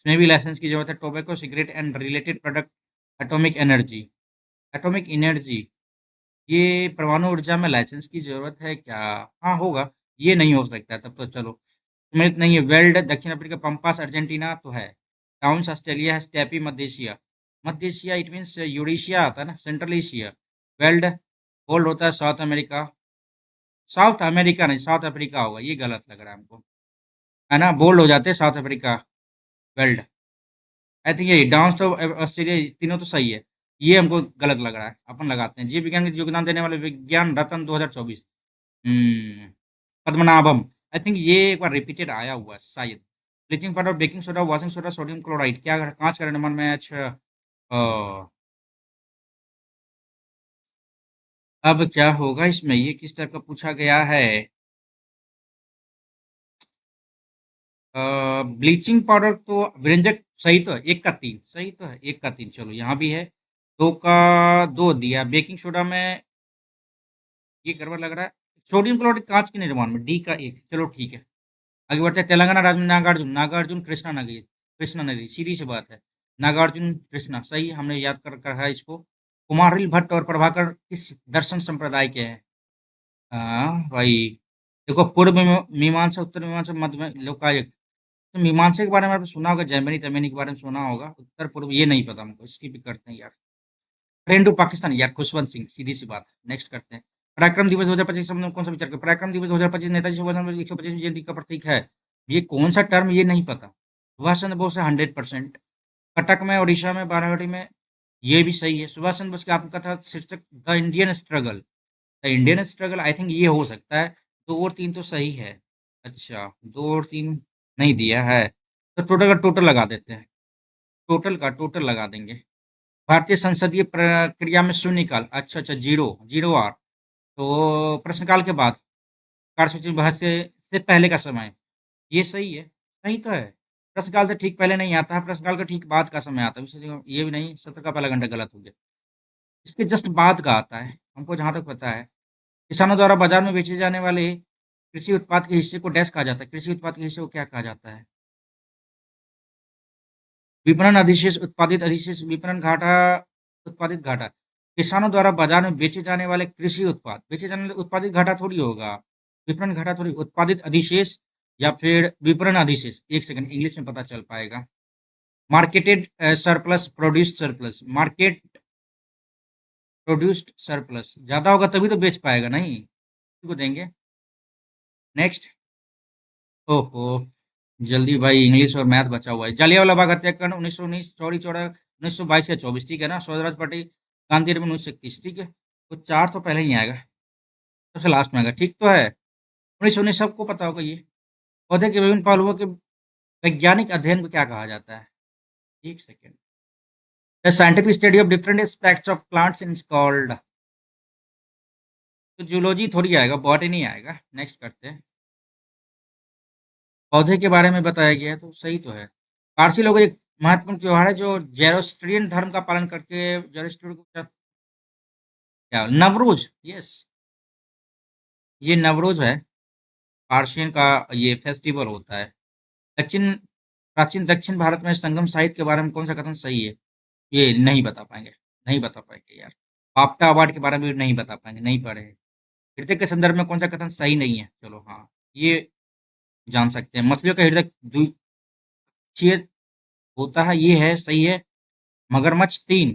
इसमें भी लाइसेंस की जरूरत है, tobacco cigarette and related product, atomic energy. Atomic energy, ये परमाणु ऊर्जा में लाइसेंस की जरूरत है क्या? हाँ होगा। ये नहीं हो सकता है, तब तो चलो। सम्मिलित नहीं है। वेल्ड दक्षिण अफ्रीका, पंपास अर्जेंटीना तो है। टाउन्स ऑस्ट्रेलिया है, steppe Madhya Asia. Madhya Asia it means Eurasia आता है ना, सेंट्रल एशिया। वेल्ड गोल्ड होता है साउथ अमेरिका। साउथ अमेरिका नहीं, साउथ अफ्रीका होगा, ये गलत लग रहा है हमको। है ना, बोल्ड हो जाते हैं south Africa. Weld, I think ये डांस तो ऑस्ट्रेलिया, तीनों तो सही है। ये हमको गलत लग रहा है, अपन लगाते हैं। जीव विज्ञान में योगदान देने वाले विज्ञान रत्न 2024। हम्म पद्मनाभम। आई थिंक ये एक बार रिपीटेड आया हुआ है शायद। Bleaching powder, baking soda, washing soda, sodium chloride, क्या कांच का निर्माण में? अच्छा। अब क्या होगा इसमें? ये किस टाइप का पूछा गया है? ब्लीचिंग पाउडर तो व्यंजक सही तो है, एक का तीन सही तो है, एक का तीन, चलो यहाँ भी है। दो का दो दिया। बेकिंग सोडा में ये गड़बड़ लग रहा है। सोडियम क्लोराइड कांच के निर्माण में, डी का एक, चलो ठीक है। आगे बढ़ते हैं। तेलंगाना राज्य में नागार्जुन, नागार्जुन कृष्णा नदी, कृष्णा नदी, सीधी सी बात है। नागार्जुन कृष्णा सही, हमने याद कर रखा है इसको। कुमारिल भट्ट और प्रभाकर किस दर्शन संप्रदाय के हैं? हाँ भाई, देखो पूर्व मीमांसा, उत्तर मीमांसा, मध्य में लोकायुक्त। तो मीमांसा के बारे में आपने सुना होगा, जैमिनी तैमिनी के बारे में सुना होगा। उत्तर पूर्व ये नहीं पता हमको, इसकी भी करते हैं यार। ट्रेन टू पाकिस्तान यार, खुशवंत सिंह, सीधी सी बात है। नेक्स्ट करते हैं। पराक्रम दिवस 2025 हम लोग कौन सा विचार करें? पराक्रम दिवस 2025 नेताजी सुभाष चंद्र बोस 125वीं जयंती का प्रतीक है। ये कौन सा टर्म, ये नहीं पता। सुभाष चंद्र बोस है 100%। कटक में, उड़ीसा में, बारावटी में, ये भी सही है। सुभाष चंद्र बोस की आत्मकथा शीर्षक the Indian struggle. The Indian struggle, I think ये हो सकता है। दो और तीन तो सही है। अच्छा, दो और तीन नहीं दिया है, तो टोटल का टोटल लगा देते हैं। टोटल का टोटल लगा देंगे। भारतीय संसदीय प्रक्रिया में शून्यकाल, अच्छा अच्छा, जीरो जीरो आर। तो प्रश्नकाल के बाद, कार्यसूची बहस से पहले का समय, ये सही है। सही तो है। प्रश्नकाल से ठीक पहले नहीं आता है, प्रश्नकाल के ठीक बाद का समय आता है, इसलिए ये भी नहीं, सत्र का पहला घंटा गलत हो गया। इसके जस्ट बाद का आता है, हमको जहाँ तक पता है। किसानों द्वारा बाजार में बेचे जाने वाले कृषि उत्पाद के हिस्से को डैश कहा जाता है। कृषि उत्पाद के हिस्से को क्या कहा जाता है? विपणन अधिशेष, उत्पादित अधिशेष, विपणन घाटा, उत्पादित घाटा। किसानों द्वारा बाजार में बेचे जाने वाले कृषि उत्पाद, बेचे जाने वाले उत्पादित घाटा थोड़ी होगा। विपणन घाटा थोड़ी, उत्पादित अधिशेष या फिर विपणन अधिशेष। एक सेकंड, इंग्लिश में पता चल पाएगा। Marketed surplus, produced surplus. Market produced surplus ज्यादा होगा तभी तो बेच पाएगा, नहीं किसी को देंगे। नेक्स्ट। ओहो, जल्दी भाई, इंग्लिश और मैथ बचा हुआ है। जलियांवाला बाग हत्याकांड 1919, चौरी चौरा 1922 या 24, ठीक है ना। स्वराज पार्टी, गांधी में 1931, ठीक है। तो चार तो पहले ही आएगा, सबसे लास्ट में आएगा, ठीक तो है। 1919 सबको पता होगा ये। पौधे के विभिन्न पहलुओं के वैज्ञानिक अध्ययन को क्या कहा जाता है? एक second. The scientific study of different aspects of plants is called. तो जूलॉजी थोड़ी आएगा, बॉटनी आएगा। नेक्स्ट करते हैं। पौधे के बारे में बताया गया है तो सही तो है। पारसी लोग एक महत्वपूर्ण त्योहार है जो ज़ेरोस्ट्रियन धर्म का पालन करके ज़ेरोस्ट्रियन को क्या नवरोज़, यस, ये नवरोज़ है, पार्शियन का ये फेस्टिवल होता है। दक्षिण प्राचीन दक्षिण भारत में संगम साहित्य के बारे में कौन-सा कथन सही है? ये नहीं बता पाएँगे, नहीं बता पाएँगे यार। बाफ्टा अवार्ड के बारे में भी नहीं बता पाएँगे, नहीं पढ़े हैं। हृदय के संदर्भ में कौन-सा कथन सही नहीं है? चलो हाँ, ये जान सकते हैं। मछलियों का हृदय द्वितीय होता है, ये है, सही है। मगरमच्छ 3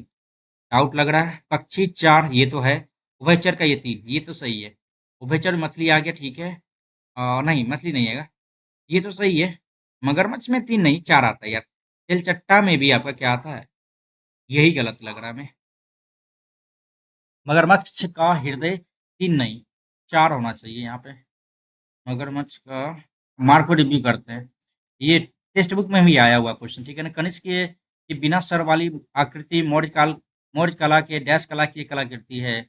डाउट लग रहा है। पक्षी 4 ये तो है। उभयचर का ये 3 ये तो सही है। उभयचर मछली आ गया ठीक है। नहीं मछली नहीं आएगा। ये तो सही है। मगरमच्छ में 3 नहीं 4 आता है यार। तिलचट्टा में भी आपका क्या आता है? यही गलत लग रहा है हमें। मगरमच्छ का हृदय 3 नहीं 4 होना चाहिए यहाँ पे। मगरमच्छ का मार्क को रिव्यू करते हैं। ये टेक्स्ट बुक में भी आया हुआ क्वेश्चन ठीक है ना। कनिष्क की बिना सर वाली आकृति मौर्य कला के डैश कला की एक कलाकृति है।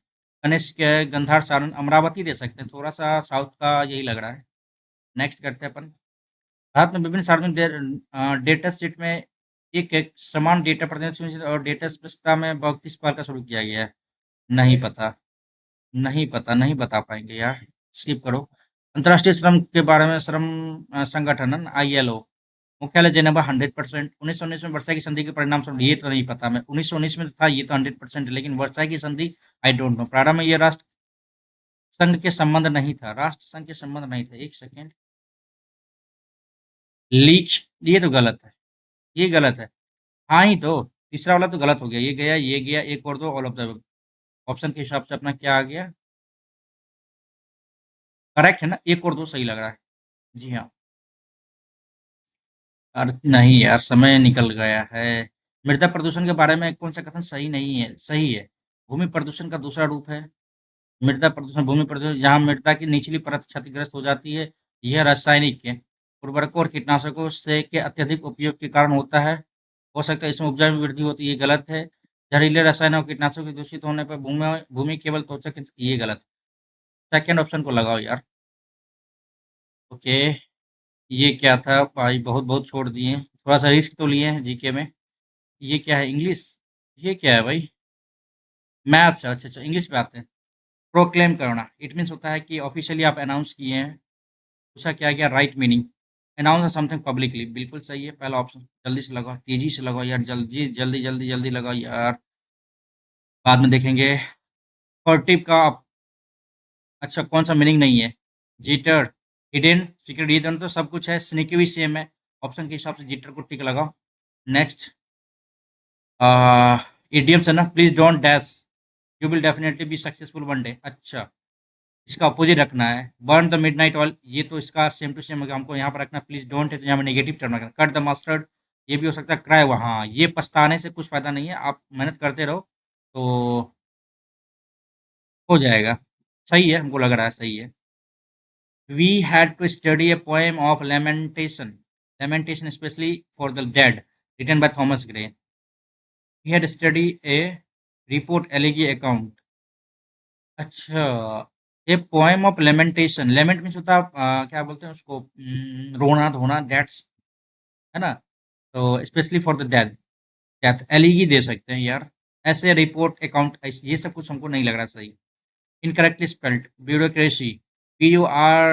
कनिष्क गंधार सारण अमरावती दे सकते हैं। थोड़ा सा साउथ का यही लग रहा है। नेक्स्ट करते हैं अपन। भारत में विभिन्न सार्वजनिक डेटा सेट में एक समान डेटा प्रतिनिधित्व सुनिश्चित और डेटा स्पष्टता में किस पहल का शुरू किया गया है? नहीं पता, नहीं पता, नहीं बता पाएंगे यार। स्किप करो। अंतर्राष्ट्रीय श्रम के बारे में श्रम संगठन ILO मुख्यालय जेनेवा 100%। 1919 में वर्साई की संधि के परिणाम स्वरूप ये तो नहीं पता मैं। 1919 में था ये तो 100% है, लेकिन वर्साई की संधि आई डोंट नो। प्रारंभ में ये राष्ट्र संघ के संबंध नहीं था। राष्ट्र संघ के संबंध नहीं था। एक सेकेंड। लीच ये तो गलत है। ये गलत है। हाँ ही तो तीसरा वाला तो गलत हो गया। ये गया एक और दो ऑल ऑफ द ऑप्शन के हिसाब से अपना क्या आ गया? करेक्ट है ना? एक और दो सही लग रहा है। जी हाँ। अरे नहीं यार समय निकल गया है। मृदा प्रदूषण के बारे में कौन सा कथन सही नहीं है? सही है। भूमि प्रदूषण का दूसरा रूप है। मृदा प्रदूषण भूमि प्रदूषण जहाँ मृदा की निचली परत क्षतिग्रस्त हो जाती है। यह रासायनिक के उर्वरकों और कीटनाशकों से के अत्यधिक उपयोग के कारण होता है। हो सकता है इसमें उपजाऊ में वृद्धि होती है, ये गलत है। जहरीले रसायनों और कीटनाशकों के दूषित होने पर भूमि भूमि केवल त्वचा की ये गलत। सेकंड ऑप्शन को लगाओ यार। ओके। ये क्या था भाई? बहुत बहुत छोड़ दिए। थोड़ा सा रिस्क तो लिए हैं जीके में। ये क्या है? इंग्लिश? ये क्या है भाई? मैथ्स? अच्छा अच्छा इंग्लिश पे आते हैं। प्रोक्लेम करना इट मीन्स होता है कि ऑफिशियली आप अनाउंस किए हैं। दूसरा क्या गया? Right meaning announce something publicly. बिल्कुल सही है पहला ऑप्शन। जल्दी से लगाओ, तेजी से लगाओ यार, जल्दी जल्दी जल्दी जल्दी लगाओ यार। बाद में देखेंगे। फॉर्टिव का अच्छा कौन सा मीनिंग नहीं है? जीटर, हिडन, सीक्रेट, ये दोनों तो सब कुछ है। स्नेकी भी सेम है। ऑप्शन के हिसाब से जीटर को टिक लगाओ। नेक्स्ट। इडियम्स है ना। Please don't dash, you will definitely be successful one day. अच्छा इसका अपोजिट रखना है। बर्न द मिडनाइट ऑयल ये तो इसका सेम टू सेम हमको यहाँ पर रखना। प्लीज डोंट है तो यहाँ पर नेगेटिव टर्म रखना। कट द मस्टर्ड ये भी हो सकता है। क्राई वहाँ ये पछताने से कुछ फायदा नहीं है, आप मेहनत करते रहो तो हो जाएगा। सही है, हमको लग रहा है सही है। We had to study a poem of lamentation especially for the dead, written by Thomas Gray. We had studied a report elegy account. अच्छा, a poem of lamentation. Lament means होता है क्या बोलते हैं उसको? रोना धोना, डेट्स है ना। तो specially for the death, death elegy दे सकते हैं यार। ऐसे रिपोर्ट अकाउंट ये सब कुछ हमको नहीं लग रहा सही। Incorrectly spelled bureaucracy, PUR,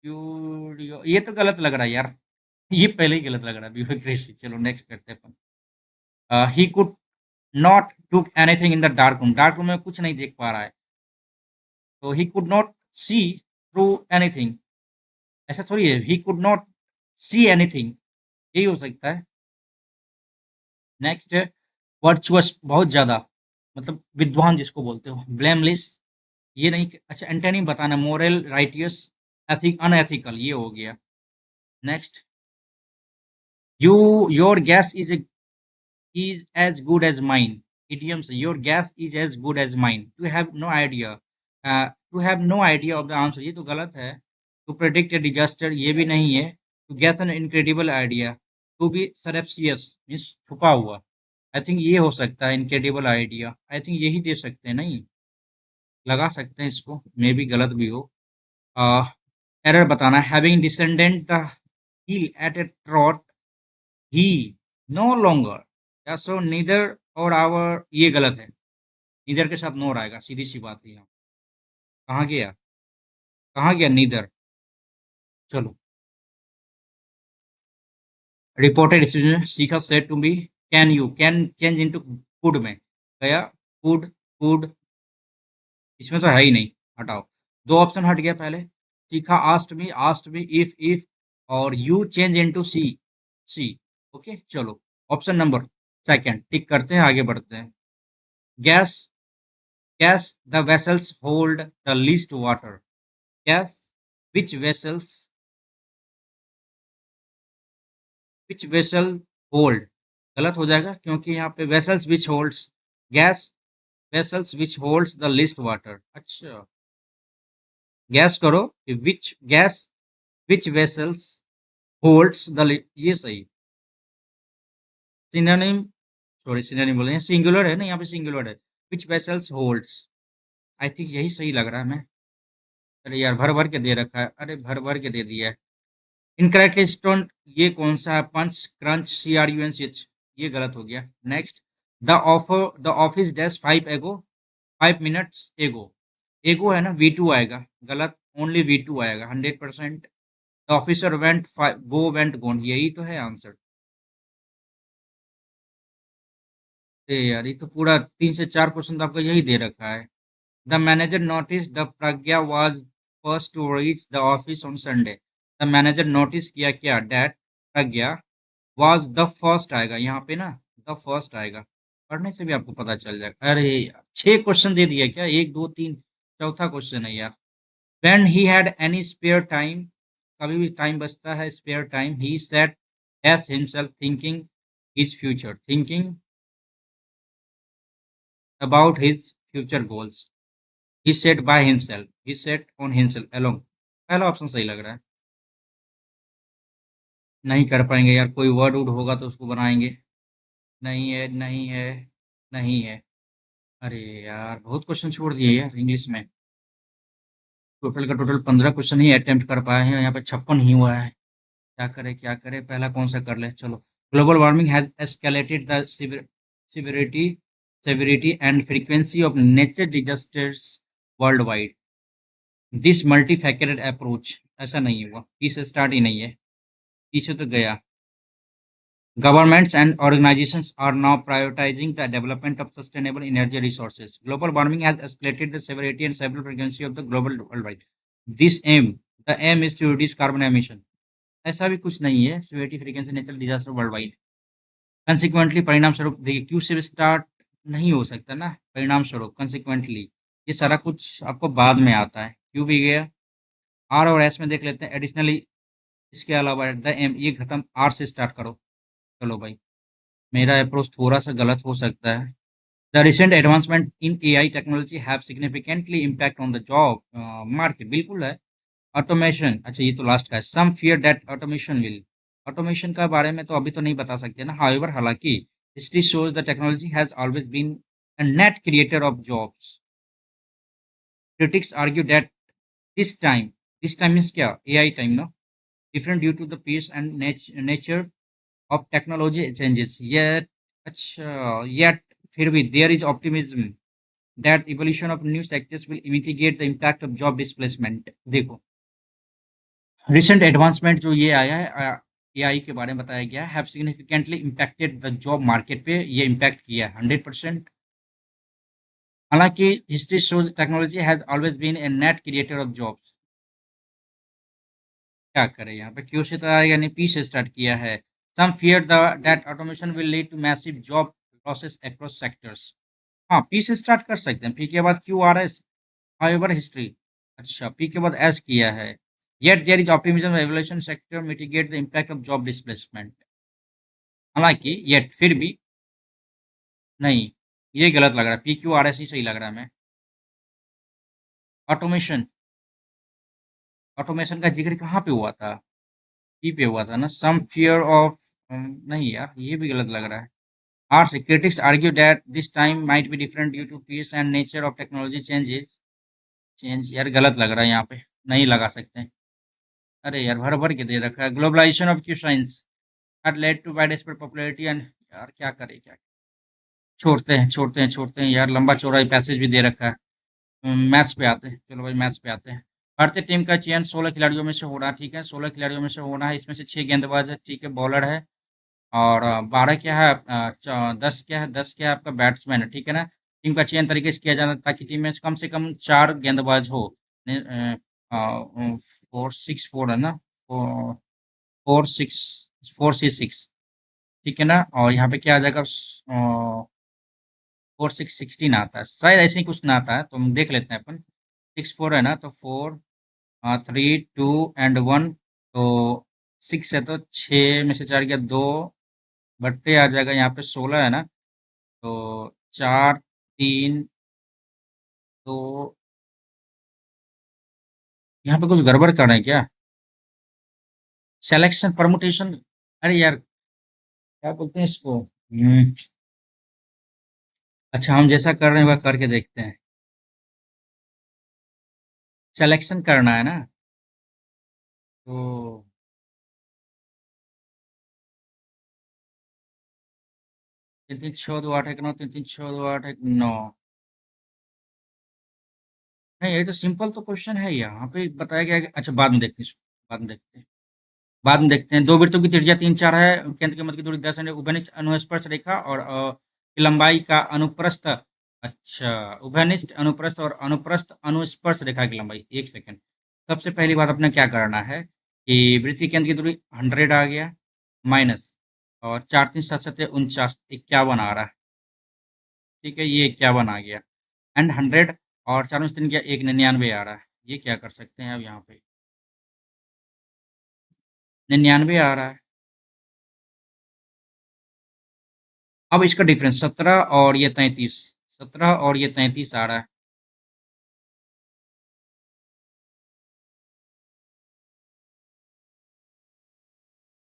bureau ये तो गलत लग रहा है यार। ये पहले ही गलत लग रहा है ब्यूरोक्रेसी। चलो नेक्स्ट करते हैं अपन। He could not took anything in the dark room. Dark room में कुछ नहीं देख पा रहा है। तो he could not see through anything. ऐसा थोड़ी है he could not see anything, यही हो सकता है। नेक्स्ट है वर्चुअस, बहुत ज्यादा मतलब विद्वान जिसको बोलते हो। ब्लेमलेस ये नहीं। अच्छा एंटनी बताना। मोरल, राइटियस, एथिक, अनएथिकल ये हो गया। Next. You your gas is as good as mine. Idioms. Your guess is as good as mine. To have no idea. To have no idea of the answer. ये तो गलत है। To predict a disaster ये भी नहीं है। To guess an incredible idea. To be surreptitious means छुपा हुआ। आई थिंक ये हो सकता है इनक्रेडिबल आइडिया। आई थिंक यही दे सकते हैं नहीं। लगा सकते हैं इसको, मे भी गलत भी हो। एरर बताना। Having descendant the hill at a trot, he no longer, या सो नीदर और आवर, ये गलत है। नीदर के साथ नोर आएगा, सीधी सी बात है यहाँ। कहाँ गया, कहाँ गया नीदर। चलो, रिपोर्टेड स्टूडेंट सीखा said to be, can you, can change into could में गया, कुड, कुड, इसमें तो है ही नहीं, हटाओ। दो ऑप्शन हट गया पहले। सीखा आस्ट मी इफ और you change into C, C. Okay चलो, ऑप्शन नंबर सेकंड टिक करते हैं, आगे बढ़ते हैं। Guess, guess the vessels hold the least water. Guess which vessels, which vessel hold, गलत हो जाएगा क्योंकि यहाँ पे vessels which holds, guess vessels which holds the least water. अच्छा, गैस करो कि which guess which vessels holds the, ये सही। सिनोनिम, सॉरी सिनोनिम बोले, सिंगुलर है ना, यहाँ पे सिंगुलर है। विच वेसल्स होल्ड्स, आई थिंक यही सही लग रहा है मैं। अरे यार, भर भर के दे रखा है, अरे भर भर के दे दिया है। इनकरेक्टली स्टोन, ये कौन सा है, punch crunch C R U N C H, ये गलत हो गया। नेक्स्ट, द ऑफिस डैश 5 एगो, 5 मिनट्स एगो, एगो है ना, वी टू आएगा, गलत, ओनली वी टू आएगा 100%। The officer went go went gone, यही तो है आंसर। ए यार, ये तो पूरा 3 से 4 क्वेश्चन तो आपका यही दे रखा है। The manager notice the Pragya was first to reach the office on Sunday. The manager notice किया क्या, that Pragya was the first आएगा यहाँ पे ना, द फर्स्ट आएगा। पढ़ने से भी आपको पता चल जाएगा। अरे यार, 6 क्वेश्चन दे दिया क्या, 1 2 3, चौथा क्वेश्चन है यार। When he had any spare time, कभी भी टाइम बचता है, spare time, he sets himself thinking his future, thinking about his future goals. He set by himself, he set on himself along. पहला option सही लग रहा है। नहीं कर पाएंगे यार, कोई वर्ड वुड होगा तो उसको बनाएंगे। नहीं है, नहीं है, नहीं है। अरे यार, बहुत क्वेश्चन छोड़ दिए यार इंग्लिश में। टोटल का टोटल 15 क्वेश्चन ही अटेम्प्ट कर पाए हैं, यहाँ पे 56 ही हुआ है। क्या करे क्या करे, पहला कौन सा कर ले, चलो। Global warming has escalated the severity severity and frequency of nature disasters world wide. This multi factored approach, ऐसा नहीं हुआ, पी से स्टार्ट ही नहीं है, पीछे तो गया। Governments and organizations are now prioritizing the development of sustainable energy resources. Global warming has escalated the severity and several frequency of the global worldwide. The aim is to reduce carbon emission. ऐसा भी कुछ नहीं है, severity, frequency, natural disaster worldwide. Consequently, परिणाम स्वरूप देखिए, Q से भी स्टार्ट नहीं हो सकता ना, परिणाम स्वरूप consequently, ये सारा कुछ आपको बाद में आता है। क्यू भी गया, आर और एस में देख लेते हैं। एडिशनली, इसके अलावा द एम, ये खत्म, आर से स्टार्ट करो। चलो भाई, मेरा अप्रोच थोड़ा सा गलत हो सकता है। The recent advancement in AI technology have significantly impact on the job market, बिल्कुल है। ऑटोमेशन, अच्छा ये तो लास्ट का है। Some fear that automation will, automation का बारे में तो अभी तो नहीं बता सकते ना, हाउएवर हालांकि history shows the technology has always been a net creator of jobs. Critics argue that this time, this time is क्या, AI time ना, different due to the pace and nature of technology changes. Yet, अच्छा, yet फिर भी there is optimism that evolution of new sectors will mitigate the impact of job displacement. देखो, recent advancement जो ये आया है AI के बारे में बताया गया है, have significantly impacted the job market पे ये impact किया है 100%। हालांकि history shows technology has always been a net creator of jobs। क्या करें यहाँ पे, क्यू से तो आएगा नहीं, पी से स्टार्ट किया है। Some fear the that automation will lead to massive job losses across sectors. हाँ, पी से स्टार्ट कर सकते हैं, पी के बाद Q R S, however history. अच्छा, पी के बाद एस किया है। Yet there is optimism evolution sector mitigate the impact of job displacement. हालांकि येट फिर भी नहीं, ये गलत लग रहा है, पी क्यू आर एस ही सही लग रहा है मैं। ऑटोमेशन, ऑटोमेशन का जिक्र कहाँ पे हुआ था, पी पे हुआ था ना। सम फियर ऑफ, नहीं यार, ये भी गलत लग रहा है। Arts critics argue that this time might be different due to pace and nature of technology changes. Change यार गलत लग रहा है यहाँ पे, नहीं लगा सकते हैं। अरे यार, भर भर के दे रखा है। Globalisation of Q science, that led to widespread popularity and यार क्या करें क्या? छोड़ते हैं यार, लंबा चौड़ा पैसेज भी दे रखा है। मैथ्स पे आते हैं, चलो भाई मैथ्स पे आते हैं। भारतीय टीम का चयन 16 खिलाड़ियों में से हो रहा है, ठीक है, 16 खिलाड़ियों में से होना है, इसमें से 6 गेंदबाज है, ठीक है, बॉलर है, और 12 क्या है, 10 क्या है, 10 क्या है आपका बैट्समैन है, ठीक है ना। टीम का चयन तरीके से किया जाना ताकि टीम में कम से कम 4 गेंदबाज हो। 4-6-4 है ना, 4-6 ठीक है ना, और यहाँ पे क्या आ जाएगा, 4-6-16 आता है शायद, ऐसे ही कुछ ना आता है तो हम देख लेते हैं अपन। 6-4 है ना, तो 4, 3, 2 एंड 1, तो 6 है, तो 6 में से 4 गया, 2 बट्टे आ जाएगा, यहाँ पे 16 है ना, तो 4-3-2। यहाँ पे कुछ गड़बड़ कर रहे हैं क्या? सिलेक्शन परमुटेशन, अरे यार क्या बोलते हैं इसको? अच्छा, हम जैसा कर रहे हैं वह करके देखते हैं। सिलेक्शन करना है ना, तो 3-3-6-2-8-1-9, 3-3-6-2-8-1-9। नहीं, ये तो सिंपल तो क्वेश्चन है, यहाँ पे बताया गया है अच्छा, बाद में देखते हैं इसको, बाद में देखते हैं। बाद में देखते हैं। दो वृत्तों की त्रिज्या 3-4 है, केंद्र के मध्य की दूरी 10 है, उभयनिष्ठ अनुस्पर्श रेखा और की लंबाई का अनुप्रस्थ, अच्छा, उभयनिष्ठ अनुप्रस्थ और अनुप्रस्थ अनुस्पर्श रेखा की लंबाई, एक सेकंड। सबसे पहली बात अपने क्या करना है कि वृत्त के केंद्र की दूरी 100 आ गया, माइनस, और 4-3-7-7 49, 51 आ रहा है, ठीक है, ये 51 आ गया, एंड 100, और 4 में से 3 गया, 199 आ रहा है। ये क्या कर सकते हैं अब यहाँ पे, 99 आ रहा है। अब इसका डिफरेंस 17 और ये 33, 17 और ये 33 आ रहा है।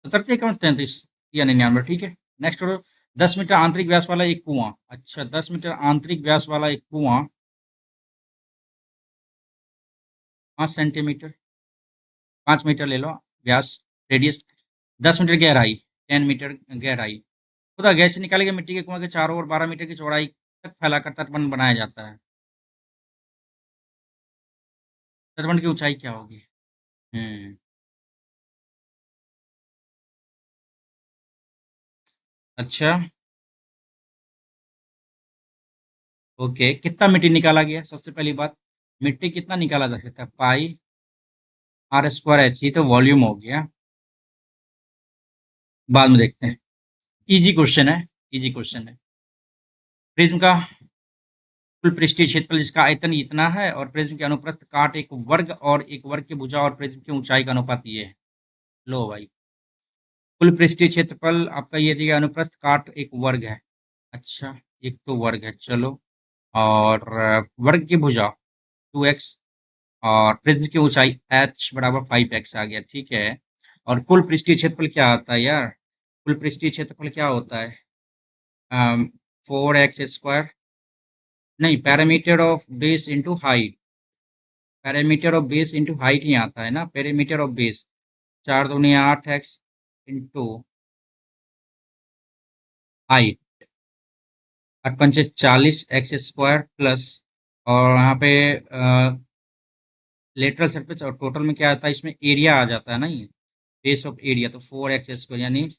17 एकम 33 या 99, ठीक है। नेक्स्ट और 10 मीटर आंतरिक व्यास वाला एक कुआं, अच्छा 10 मीटर आंतरिक व्यास वाला एक कुआं, 5 सेंटीमीटर, 5 मीटर ले लो व्यास, रेडियस, 10 मीटर गहराई, 10 मीटर गहराई। खुदा गैस से निकाले गए मिट्टी के कुआं के चारों ओर 12 मीटर की चौड़ाई तक फैलाकर तटबंध बनाया जाता है। तटबंध की ऊंचाई क्या होगी? हम्म। अच्छा, ओके, कितना मिट्टी निकाला गया सबसे पहली बात, मिट्टी कितना निकाला जा सकता है, पाई r² h, ये तो वॉल्यूम हो गया, बाद में देखते हैं। इजी क्वेश्चन है, इजी क्वेश्चन है। प्रिज्म का कुल पृष्ठीय क्षेत्रफल जिसका आयतन इतना है, और प्रिज्म के अनुप्रस्थ काट एक वर्ग, और एक वर्ग की भुजा और प्रिज्म की ऊंचाई का अनुपात ये है। लो भाई, कुल पृष्ठीय क्षेत्रफल आपका ये दिया, अनुप्रस्थ काट एक वर्ग है, अच्छा, एक तो वर्ग है, चलो, और वर्ग की भुजा 2x, और प्रिज्म की ऊंचाई h बराबर 5x आ गया, ठीक है। और कुल पृष्ठीय क्षेत्रफल क्या आता है यार? कुल पृष्ठीय क्षेत्रफल क्या होता है? 4x² नहीं, perimeter of base into height, perimeter of base into height ही आता है ना, पैरामीटर ऑफ बेस, 4 दूनी 8x इंटू हाइट, 8 पंचे 40 x² प्लस, और यहाँ पे लेटरल सरफेस, और टोटल में क्या आता है इसमें, एरिया आ जाता है ना, ये बेस ऑफ एरिया, तो 4x², यानी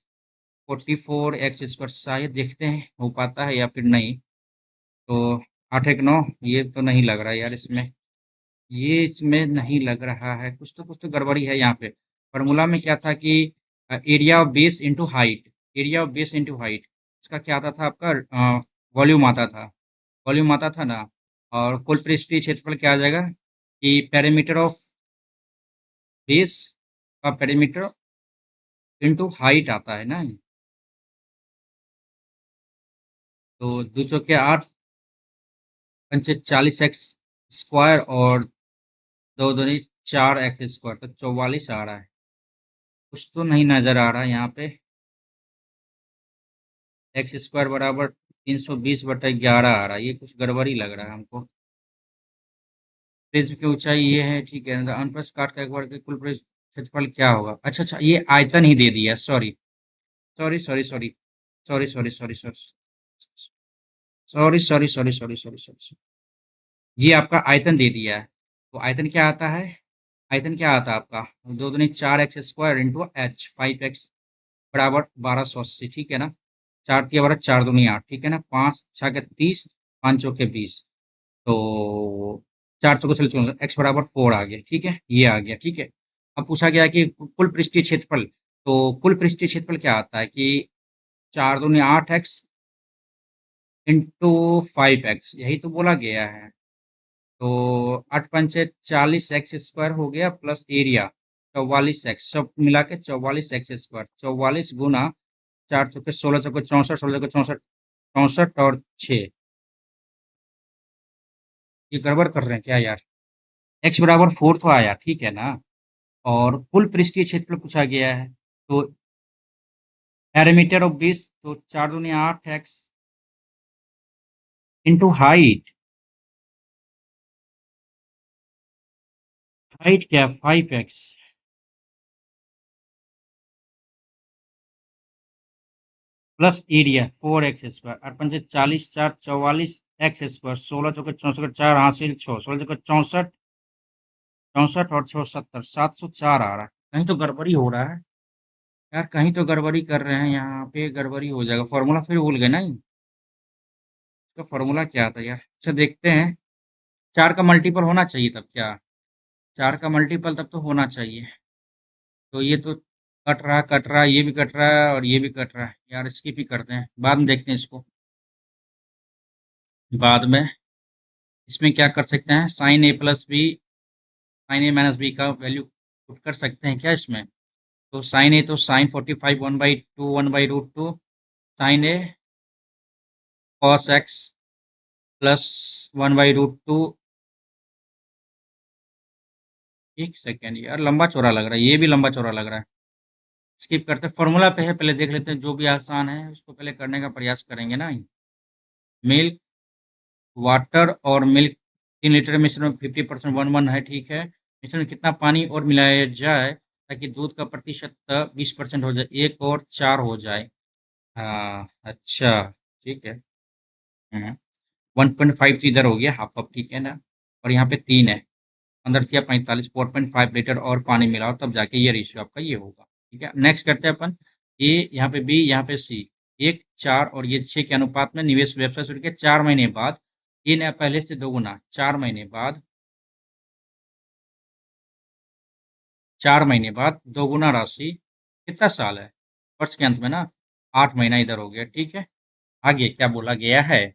44x², शायद देखते हैं हो पाता है या फिर नहीं। तो 8 1 9, ये तो नहीं लग रहा है यार इसमें, ये इसमें नहीं लग रहा है, कुछ तो गड़बड़ी है यहाँ पे। फार्मूला में क्या था कि area of base into height, area of base into height, इसका क्या आता था आपका, वॉल्यूम आता था, वॉल्यूम आता था ना। और कुल पृष्ठीय क्षेत्रफल क्या आ जाएगा कि पेरीमीटर ऑफ बेस का पेरीमीटर इंटू हाइट आता है ना, तो 2 चौके 8, पंचे 40x², और 2 दूनी 4x², तो 44 आ रहा है। कुछ तो नहीं नजर आ रहा है यहाँ पे, x² बराबर 320/11 आ रहा है, ये कुछ गड़बड़ी लग रहा है हमको। प्रिज्म की ऊंचाई ये है, ठीक है, अनुप्रस्थ काट का एक वर्ग के कुल पृष्ठ क्षेत्रफल क्या होगा, अच्छा अच्छा, ये आयतन ही दे दिया, sorry, sorry sorry sorry sorry sorry sorry sorry sorry sorry sorry sorry sorry sorry. जी आपका आयतन दे दिया है, तो आयतन क्या आता है? आयतन क्या आता है आपका? दो दूनी चार x square into H, 5x बराबर 1280, ठीक है ना? चार तिया बारह, चार दूनी आठ, ठीक है ना? पाँच छः के 30, पाँच चौके 20, तो चार चौके चलो 64, एक्स बराबर 4 आ गया, ठीक है? ये आ गया, ठीक है? अब पूछा गया कि कुल पृष्ठीय क्षेत्रफल, तो कुल पृष्ठीय क्षेत्रफल क्या आता है कि चार दूनी आठ एक्स इंटू 5x, यही तो बोला गया है। तो आठ पंचे 40x स्क्वायर हो गया प्लस एरिया 44x, सब मिला के 44x स्क्वायर, 44 गुना चार चौके 16 चौके 64, 16 चौके 64, 64 और 6। ये गड़बड़ कर रहे हैं क्या यार? x बराबर 4 तो आया, ठीक है ना? और कुल पृष्ठीय क्षेत्रफल पूछा गया है, तो पैरामीटर ऑफ 20, तो चार दूनी 8x इंटू हाइट, हाइट क्या 5x plus area 4x square, आठ पंचे 40, चार 44x स्क्वायर, 16 चौके 64, चार हासिल 6, 16 चौके 64, 64 और 6 70, 704 आ रहा है। कहीं तो गड़बड़ी हो रहा है यार, कहीं तो गड़बड़ी कर रहे हैं, यहाँ पे गड़बड़ी हो जाएगा। फॉर्मूला फिर भूल गए ना? इसका फॉर्मूला क्या था यार? अच्छा देखते हैं, चार का मल्टीपल होना चाहिए तब क्या? चार का मल्टीपल तब तो होना चाहिए। तो ये तो कट रहा है, ये भी कट रहा है और ये भी कट रहा है यार, स्किप ही करते हैं, बाद में देखते हैं इसको। बाद में इसमें क्या कर सकते हैं, साइन ए प्लस बी, साइन ए माइनस बी का वैल्यू पुट कर सकते हैं क्या इसमें? तो साइन ए तो साइन 45 1/2 1/√2, साइन ए कॉस एक्स प्लस 1/√2। एक सेकेंड यार, लंबा चौड़ा लग रहा है, ये भी लंबा चौड़ा लग रहा है। स्किप करते, फॉर्मूला पे है, पहले देख लेते हैं, जो भी आसान है उसको पहले करने का प्रयास करेंगे ना। मिल्क, वाटर और मिल्क 3 लीटर मिश्रण में 50% 1:1 है, ठीक है? मिश्रण में कितना पानी और मिलाया जाए ताकि दूध का प्रतिशत 20% हो जाए, एक और चार हो जाए? हाँ अच्छा, ठीक है। 1.5 तो इधर हो गया, हाफ कप, ठीक है ना? और यहाँ पे 3 है, अंदर दिया 45, 4.5 लीटर और पानी मिलाओ तब जाके ये रेशियो आपका ये होगा, ठीक है? नेक्स्ट करते हैं अपन, ए यहाँ पे बी यहाँ पे सी, एक चार और ये 6 के अनुपात में निवेश व्यवसाय शुरू किया 4 महीने बाद, ये नया पहले से दोगुना 4 महीने बाद, 4 महीने बाद दोगुना राशि, कितना साल है? वर्ष के अंत में ना, 8 महीना इधर हो गया, ठीक है? आगे क्या बोला गया है?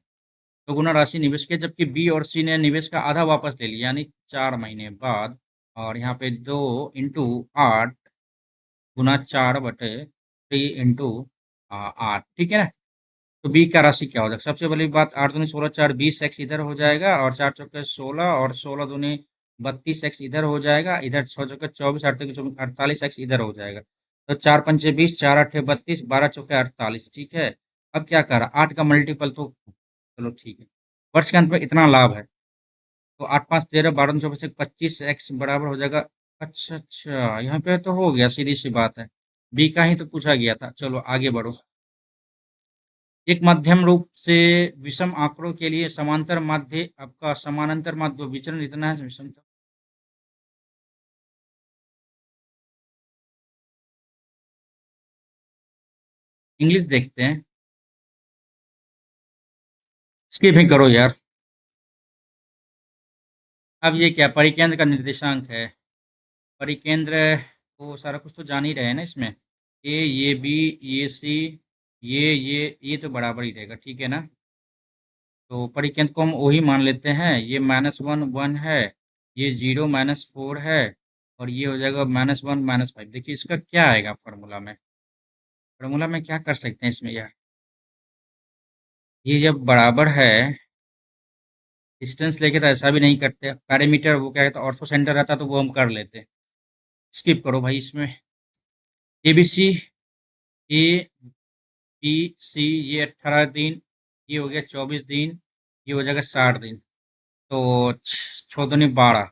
दोगुना राशि निवेश किया, जबकि बी और सी ने निवेश का आधा वापस ले लिया, यानी 4 महीने बाद। और यहाँ पे 2 × 8 गुना 4/3 इंटू 8, ठीक है ना? तो बी का राशि क्या हो जाएगा? सबसे पहली बात, 8 दूनी 16, चार 20x इधर हो जाएगा, और चार चौके 16 और 16 दूनी 32x इधर हो जाएगा, इधर 6 चौके 24, 8 चौके 48x इधर हो जाएगा। तो चार पंचे 20, चार अट्ठे 32, 12 चौके 48, ठीक है? अब क्या कर रहा, 8 का मल्टीपल तो चलो ठीक है, वर्ष के अंत में इतना लाभ है, तो 8×5 = 13, 12×4 = 25, x बराबर हो जाएगा। अच्छा अच्छा, यहाँ पे तो हो गया, सीधी सी बात है, बी का ही तो पूछा गया था। चलो आगे बढ़ो। एक मध्यम रूप से विषम आंकड़ों के लिए समांतर माध्य, आपका समानांतर माध्य विचरण इतना है विषम। इंग्लिश देखते हैं, इसकी भी करो यार। अब ये क्या परिकेंद्र का निर्देशांक है? परिकेंद्र तो सारा कुछ तो जान ही रहे हैं ना इसमें, ए ये बी ये सी ये तो बराबर ही रहेगा, ठीक है ना? तो परिकेंद्र को हम वही मान लेते हैं, ये -1 1 है, ये 0 -4 है, और ये हो जाएगा -1 -5। देखिए इसका क्या आएगा फॉर्मूला में, फॉर्मूला में क्या कर सकते हैं इसमें यार? ये जब बराबर है, डिस्टेंस लेके तो ऐसा भी नहीं करते, पैरामीटर वो क्या कहता है, ऑर्थो सेंटर रहता तो वो हम कर लेते। स्किप करो भाई इसमें, A B C, A B C, ये 18 दिन, ये हो गया 24 दिन, ये हो जाएगा 60 दिन, तो 6 दूनी 12,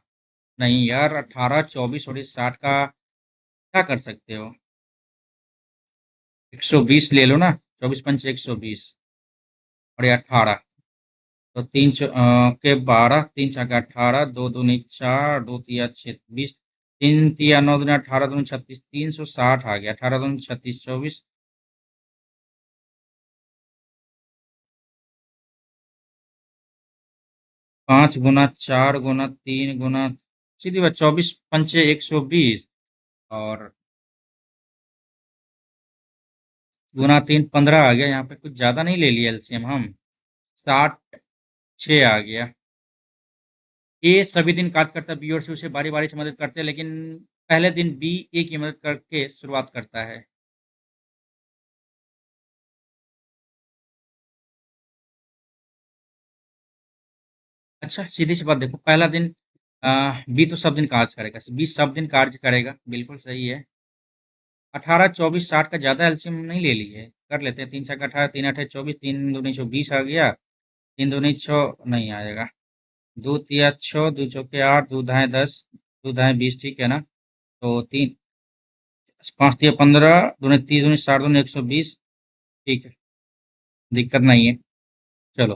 नहीं यार 18 24 और 60 का क्या कर सकते हो? 120 ले लो ना, 24 पंचे 120 और ये 18, तो के 12, 3 छक्के 18, दो दूनी 4, दो तिया 6, 20, 3 तिया 9 दूनी 18, दूनी 36, 360 आ गया। 18 दूनी 36, 24, 5 गुना 4 गुना 3 गुना, सीधी बात, 24 पंचे 120 और गुना 3 15 आ गया। यहाँ पे कुछ ज्यादा नहीं ले लिया एलसीएम हम, 60 आ गया। ए सभी दिन कार्य करता है, बी और सी उसे बारी बारी से मदद करते हैं, लेकिन पहले दिन बी ए की मदद करके शुरुआत करता है। अच्छा, सीधी सी बात देखो, पहला दिन बी तो सब दिन कार्य करेगा, बी सब दिन कार्य करेगा, बिल्कुल सही है। 18 24 60 का ज्यादा एलसीएम नहीं ले लिए, कर लेते हैं। 3 छक्का 18, 3 8 24, 3 दूनी 24 आ गया। 3 दूनी 6 नहीं आएगा। 2 तिया 6, 2 चौके 8, 2 धाए 10, 2 धाए 20, ठीक है ना। तो 5 तिया 15, दूनी 30, दूनी 60, दूनी 120, ठीक है, दिक्कत नहीं है। चलो,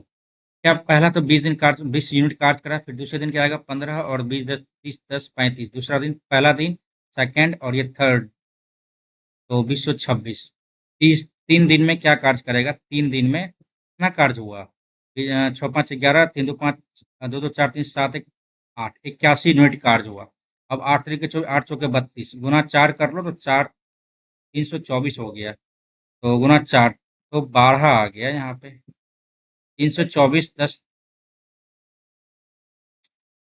क्या पहला तो 20 दिन कार्य, 20 यूनिट कार्य करा, फिर दूसरे दिन क्या आएगा 15 और 20 10 30 10 35, दूसरा दिन, पहला दिन, सेकंड और ये थर्ड, तो 20 26, 3 दिन में क्या कार्य करेगा, 3 दिन में कितना कार्य हुआ, 6 5 11, 3 2 5, 2 2 4 3 7 1 8, 81 यूनिट कार्य हुआ। अब 8 3 के 24, 8 चौके 32, गुना 4 कर लो तो 4, 324 हो गया, तो गुना 4, तो 12 आ गया यहाँ पे। 324 10,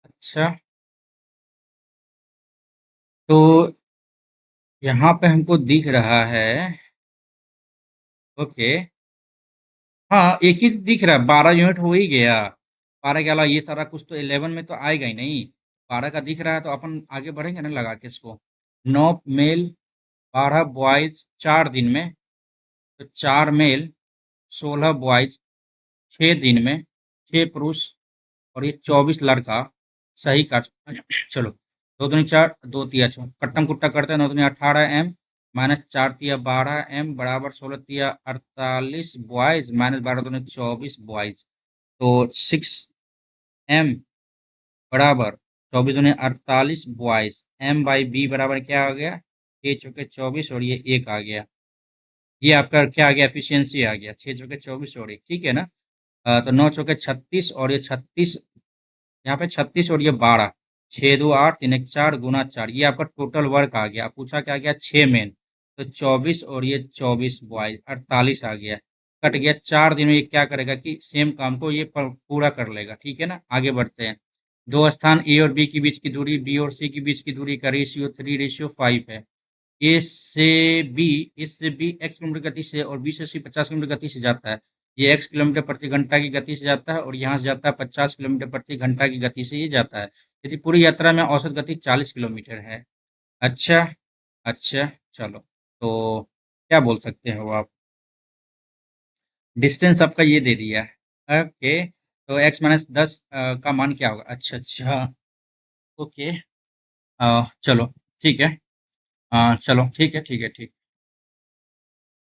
अच्छा, तो यहाँ पे हमको दिख रहा है, ओके, हाँ एक ही दिख रहा है, 12 यूनिट हो ही गया। 12 के अलावा ये सारा कुछ तो 11 में तो आएगा ही नहीं। 12 का दिख रहा है तो अपन आगे बढ़ेंगे ना लगा के इसको। 9 मेल, 12 बॉयज 4 दिन में, तो 4 मेल, 16 बॉयज 6 दिन में, 6 पुरुष और ये 24 लड़का, सही का। चलो, 2 दूनी 4, 2 तिया 6, कट्टम कुट्टा करते हैं, 9 दूनी 18 एम, -4 तिया 12 एम बराबर 16 तिया 48 बॉयज, -12 दूनी 24 बॉयज, तो 6 एम बराबर 24 दूनी 48 बॉयज, एम बाई बी बराबर क्या आ गया, 6 चौके 24 और ये 1 आ गया। ये आपका क्या आ गया, एफिशिएंसी आ गया, 6 चौके 24 और 1, ठीक है ना। तो 9 चौके 36 और ये 36, यहाँ पे 36 और ये 12, 6 2 8 3 1 4 गुना 4, ये आपका टोटल वर्क आ गया। पूछा क्या गया, 6 मेन, तो 24 और ये 24 बॉयज, 48 आ गया। कट गया। 4 दिन में ये क्या करेगा कि सेम काम को ये पूरा कर लेगा, ठीक है ना। आगे बढ़ते हैं। दो स्थान ए और बी के बीच की दूरी, बी और सी के बीच की दूरी का रेशियो 3:5 है। ए से बी, इससे बी एक्स किलोमीटर गति से और बी से सी 50 किलोमीटर गति से जाता है। ये एक्स किलोमीटर प्रति घंटा की गति से जाता है और यहाँ से जाता है 50 किलोमीटर प्रति घंटा की गति से ये जाता है। यदि पूरी यात्रा में औसत गति 40 किलोमीटर है। अच्छा, अच्छा, चलो, तो क्या बोल सकते हो आप, डिस्टेंस आपका ये दे दिया है, ओके, तो x-10 का मान क्या होगा, अच्छा अच्छा, ओके, चलो, ठीक है, चलो, ठीक है, ठीक है, ठीक,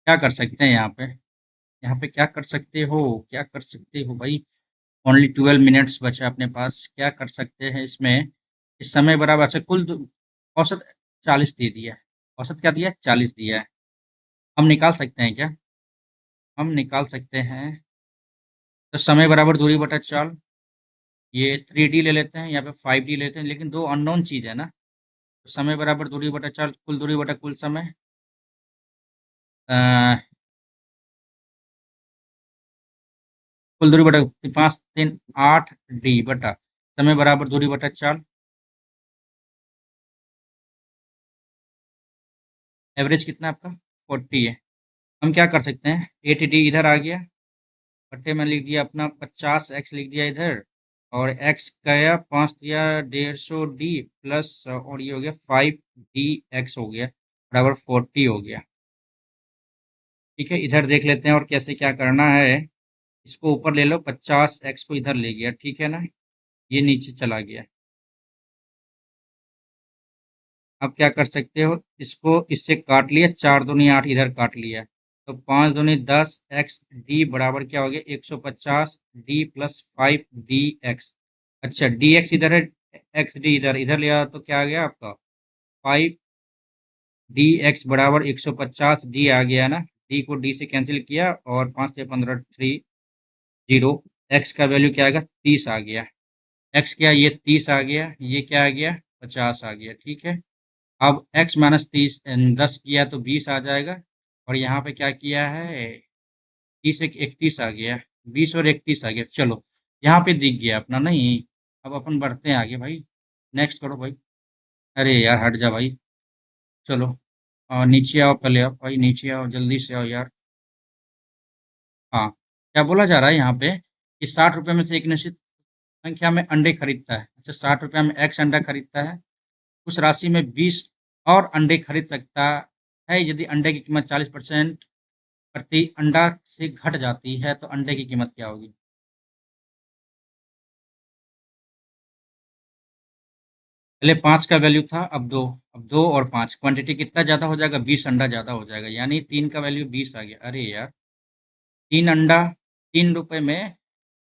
क्या कर सकते हैं यहाँ पे, यहाँ पे क्या कर सकते हो, क्या कर सकते हो भाई, ओनली 12 मिनट्स बचा अपने पास, क्या कर सकते हैं इसमें। इस समय बराबर, अच्छा, औसत 40 दे दिया है, औसत क्या दिया है, 40 दिया है। हम निकाल सकते हैं क्या, हम निकाल सकते हैं, तो समय बराबर दूरी बटा चाल, ये 3D ले लेते हैं, यहाँ पे 5D लेते हैं, लेकिन दो अननोन चीज है ना, तो समय बराबर दूरी बटा चाल, कुल दूरी बटा कुल समय, अ, कुल दूरी बटा 5 3 8 डी बटा समय बराबर दूरी बटा चाल, एवरेज कितना आपका 40 है। हम क्या कर सकते हैं, 8D इधर आ गया, बट्टे में लिख दिया अपना 50x लिख दिया इधर, और x गया 5 या 150 डी प्लस, और ये हो गया 5 डी एक्स हो गया बराबर 40 हो गया। ठीक है, इधर देख लेते हैं और कैसे क्या करना है। इसको ऊपर ले लो, 50x को इधर ले गया, ठीक है ना, ये नीचे चला गया। अब क्या कर सकते हो, इसको इससे काट लिया, 4 दूनी 8 इधर काट लिया, तो 5 दूनी 10 एक्स डी बराबर क्या हो गया 150 डी प्लस 5 डी एक्स। अच्छा डी एक्स इधर है, एक्स डी इधर, इधर लिया तो क्या आ गया आपका 5 डी एक्स बराबर 150 डी आ गया ना। डी को डी से कैंसिल किया और 5 से 15 30। एक्स का वैल्यू क्या आएगा 30 आ गया। एक्स क्या ये 30 आ गया, ये क्या आ गया 50 आ गया। ठीक है, अब x माइनस 30 10 किया तो 20 आ जाएगा। और यहाँ पे क्या किया है 30 एक 31 आ गया, 20 और 31 आ गया। चलो यहाँ पे दिख गया अपना नहीं। अब अपन बढ़ते हैं आगे भाई, नेक्स्ट करो भाई। अरे यार हट जा भाई। चलो और नीचे आओ, पहले आओ भाई, नीचे आओ जल्दी से आओ यार। हाँ, क्या बोला जा रहा है यहाँ पे कि 60 रुपये में से एक निश्चित संख्या में अंडे खरीदता है। अच्छा 60 रुपये में एक्स अंडा खरीदता है, उस राशि में 20 और अंडे खरीद सकता है। यदि अंडे की कीमत 40% प्रति अंडा से घट जाती है तो अंडे की कीमत क्या होगी। पहले 5 का वैल्यू था, अब 2। अब 2 और 5 क्वांटिटी कितना ज़्यादा हो जाएगा 20 अंडा ज़्यादा हो जाएगा, यानी 3 का वैल्यू 20 आ गया। अरे यार 3 अंडा 3 रुपए में।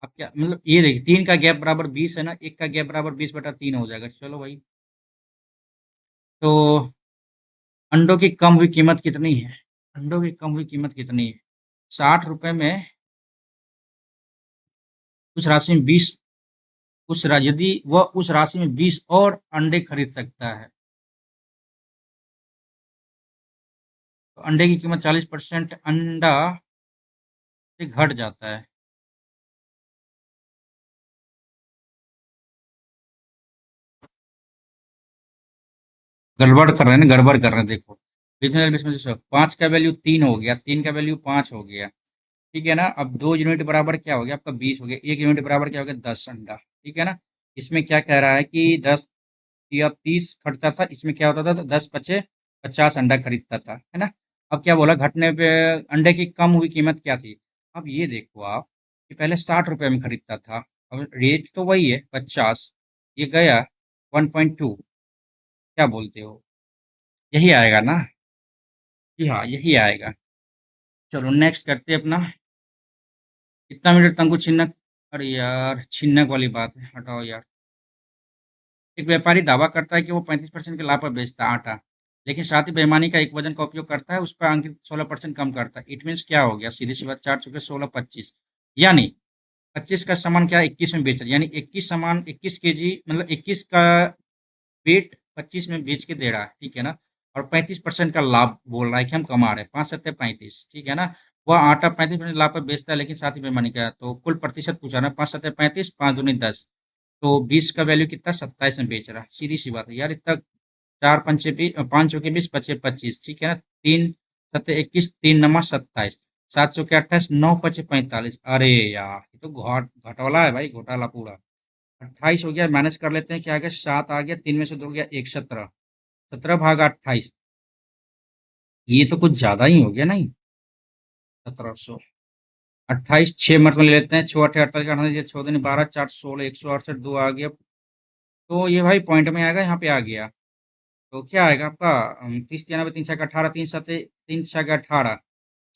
अब क्या मतलब ये देखिए 3 का गैप बराबर 20 है ना, एक का गैप बराबर 20/3 हो जाएगा। चलो भाई, तो अंडों की कम हुई कीमत कितनी है, अंडों की कम हुई कीमत कितनी है 60 रुपए में। उस राशि में 20, यदि वह उस राशि में 20 और अंडे खरीद सकता है तो अंडे की कीमत 40% अंडा से घट जाता है। गड़बड़ कर रहे हैं ना, गड़बड़ कर रहे हैं देखो। रीजनल बेस में से 5 का वैल्यू 3 हो गया, 3 का वैल्यू 5 हो गया। ठीक है ना। अब 2 यूनिट बराबर क्या हो गया आपका 20 हो गया, 1 यूनिट बराबर क्या हो गया 10 अंडा। ठीक है ना। इसमें क्या कह रहा है कि 10 या 30 खरीदता था, इसमें क्या होता था तो 10 बचे 50 अंडा खरीदता था, है ना। अब क्या बोला घटने पे अंडे की कम हुई कीमत क्या थी। अब ये देखो आप कि पहले 60 रुपये में खरीदता था, अब रेट तो वही है 50, ये गया 1.2। क्या बोलते हो, यही आएगा ना। जी हाँ यही आएगा। चलो नेक्स्ट करते हैं अपना। कितना मीटर तंकु छिन्नक। अरे यार छिन्नक वाली बात है, हटाओ यार। एक व्यापारी दावा करता है कि वो 35% के लाभ पर बेचता है आटा, लेकिन साथ ही बेईमानी का एक वजन का उपयोग करता है, उस पर अंकित 16% कम करता है। इट मीन्स क्या हो गया, सीधी सी बात, 4 चौके 16 25, यानी 25 का सामान क्या 21 में बेच रहा है, यानी 21 सामान 21 केजी, मतलब 21 का वेट 25 में बेच के दे रहा है। ठीक है ना। और 35% का लाभ बोल रहा है कि हम कमा रहे हैं, 5 सत्ते 35। ठीक है ना। वह आटा 35% लाभ पर बेचता है, लेकिन साथ ही बेईमानी का, तो कुल प्रतिशत पूछा ना, 5 सत्ते 35, 5 दूनी 10, तो 20 का वैल्यू कितना 27 में बेच रहा है। सीधी सी बात है यार, इतना 4 पंचे 20, 5 चौके 20, 25 25। ठीक है ना। 3 सत्ते 21, 3 नमा 27, 7 चौके 28, 9 पचे 45। अरे यार ये तो घटोला है भाई, घोटाला पूरा। 28 हो गया, माइनस कर लेते हैं, क्या आ गया 7 आ गया, 3 में से 2 गया 1, 17। 17/28, ये तो कुछ ज्यादा ही हो गया नहीं। 1728, 6 मिनट में ले लेते हैं, 6 8 48 6 दूनी 12, 4 16, 168, 2 आ गया। तो ये भाई पॉइंट में आएगा, यहाँ पे आ गया। तो क्या आएगा आपका 30 93 3 6 18, 3 7 3 6 18,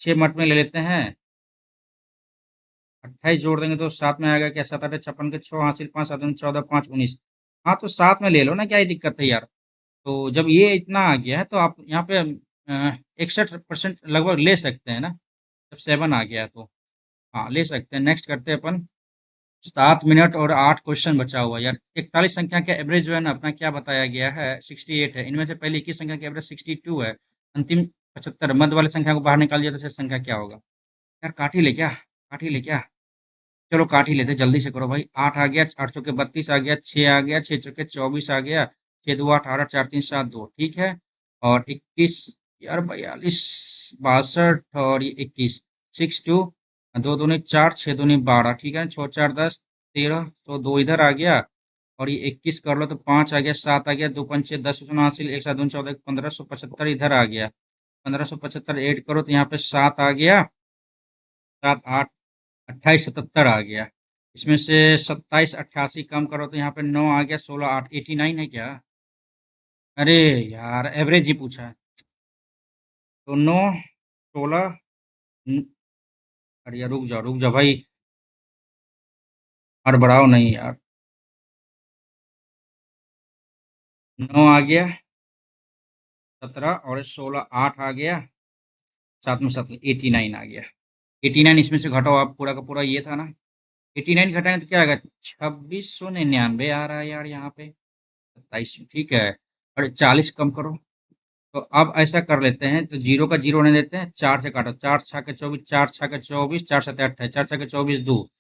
6 मिनट में ले लेते हैं। 28 जोड़ देंगे तो 7 में आएगा क्या, 7 8 56 के 6 हासिल 5 7 दूनी 14 5 19। हाँ तो 7 में ले लो ना, क्या ही दिक्कत है यार। तो जब ये इतना आ गया है तो आप यहाँ पे 61% लगभग ले सकते हैं ना, जब 7 आ गया है तो। हाँ ले सकते हैं। नेक्स्ट करते हैं अपन। 7 मिनट और 8 क्वेश्चन बचा हुआ है यार। 41 संख्या का एवरेज जो है ना अपना क्या बताया गया है 68 है। इनमें से पहले 21 संख्या का एवरेज 62 है, अंतिम 75, मध्य वाली संख्या को बाहर निकाल दिया तो शेष संख्या क्या होगा। यार काट ही ले क्या, काट ही ले क्या। चलो काट ही लेते, जल्दी से करो भाई। 8 आ गया, 8 चौके 32 आ गया, 6 आ गया, 6 चौके 24 आ गया, 6 2 18, 4 3 7 2। ठीक है। और 21 यार 42 62 और ये 21, 6 2, 2 दूनी 4, 6 दूनी 12। ठीक है, 6 4 10 13, तो 2 इधर आ गया। और ये 21 कर लो तो 5 आ गया, 7 आ गया, 2 पंचे 10 हासिल, 1 7 दूनी 14 1575 इधर आ गया। 1575 ऐड करो तो यहाँ पे 7 आ गया, 7 8 28 77 आ गया। इसमें से 27 88 कम करो तो यहाँ पे 9 आ गया, 16 8 89 है क्या। अरे यार एवरेज ही पूछा है। तो 9 16 न- अरे यार रुक जाओ भाई। हड़बड़ाओ नहीं यार। 9 आ गया। 17 और 16 8 आ गया। साथ में साथ 89 आ गया। 89 इसमें से घटाओ आप, पूरा का पूरा ये था ना। 89 घटाएं तो क्या आएगा? 2699 आ रहा है यार यहाँ पे। 27, ठीक है। और 40 कम करो। तो अब ऐसा कर लेते हैं, तो जीरो का जीरो होने देते हैं, 4 से काटो, 4 छः के 24, 4 छः के 24, 4 सत्ते 28, 4 छः के 24 दो,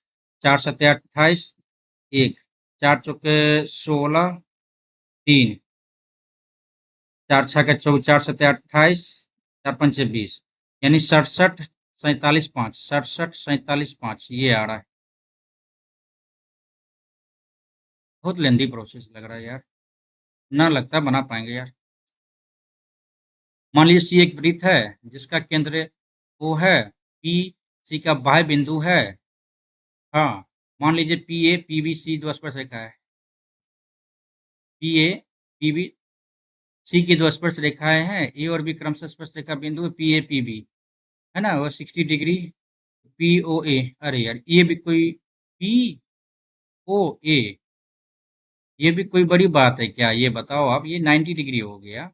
4 सत्ते 28 एक, 4 चौके 16 तीन, 4 छः के 24, 4 सत्ते 28, 4 पंचे 20, यानी 67 47 5, 67 47 5 ये आ रहा है। बहुत लेंदी प्रोसेस लग रहा है यार। ना लगता बना पाएंगे यार। मान लीजिए सी एक वृत्त है जिसका केंद्र ओ है, पी सी का बाह्य बिंदु है। हाँ, मान लीजिए P A P B C दो स्पर्श रेखा है। P A P B C की दो स्पर्श रेखाएं हैं, ए और बी क्रमशः स्पर्श रेखा बिंदु पी ए पी बी, है ना, वो 60 डिग्री। पी ओ ए, अरे यार ये भी कोई, पी ओ ए, ये भी कोई बड़ी बात है क्या? ये बताओ आप, ये 90 डिग्री हो गया।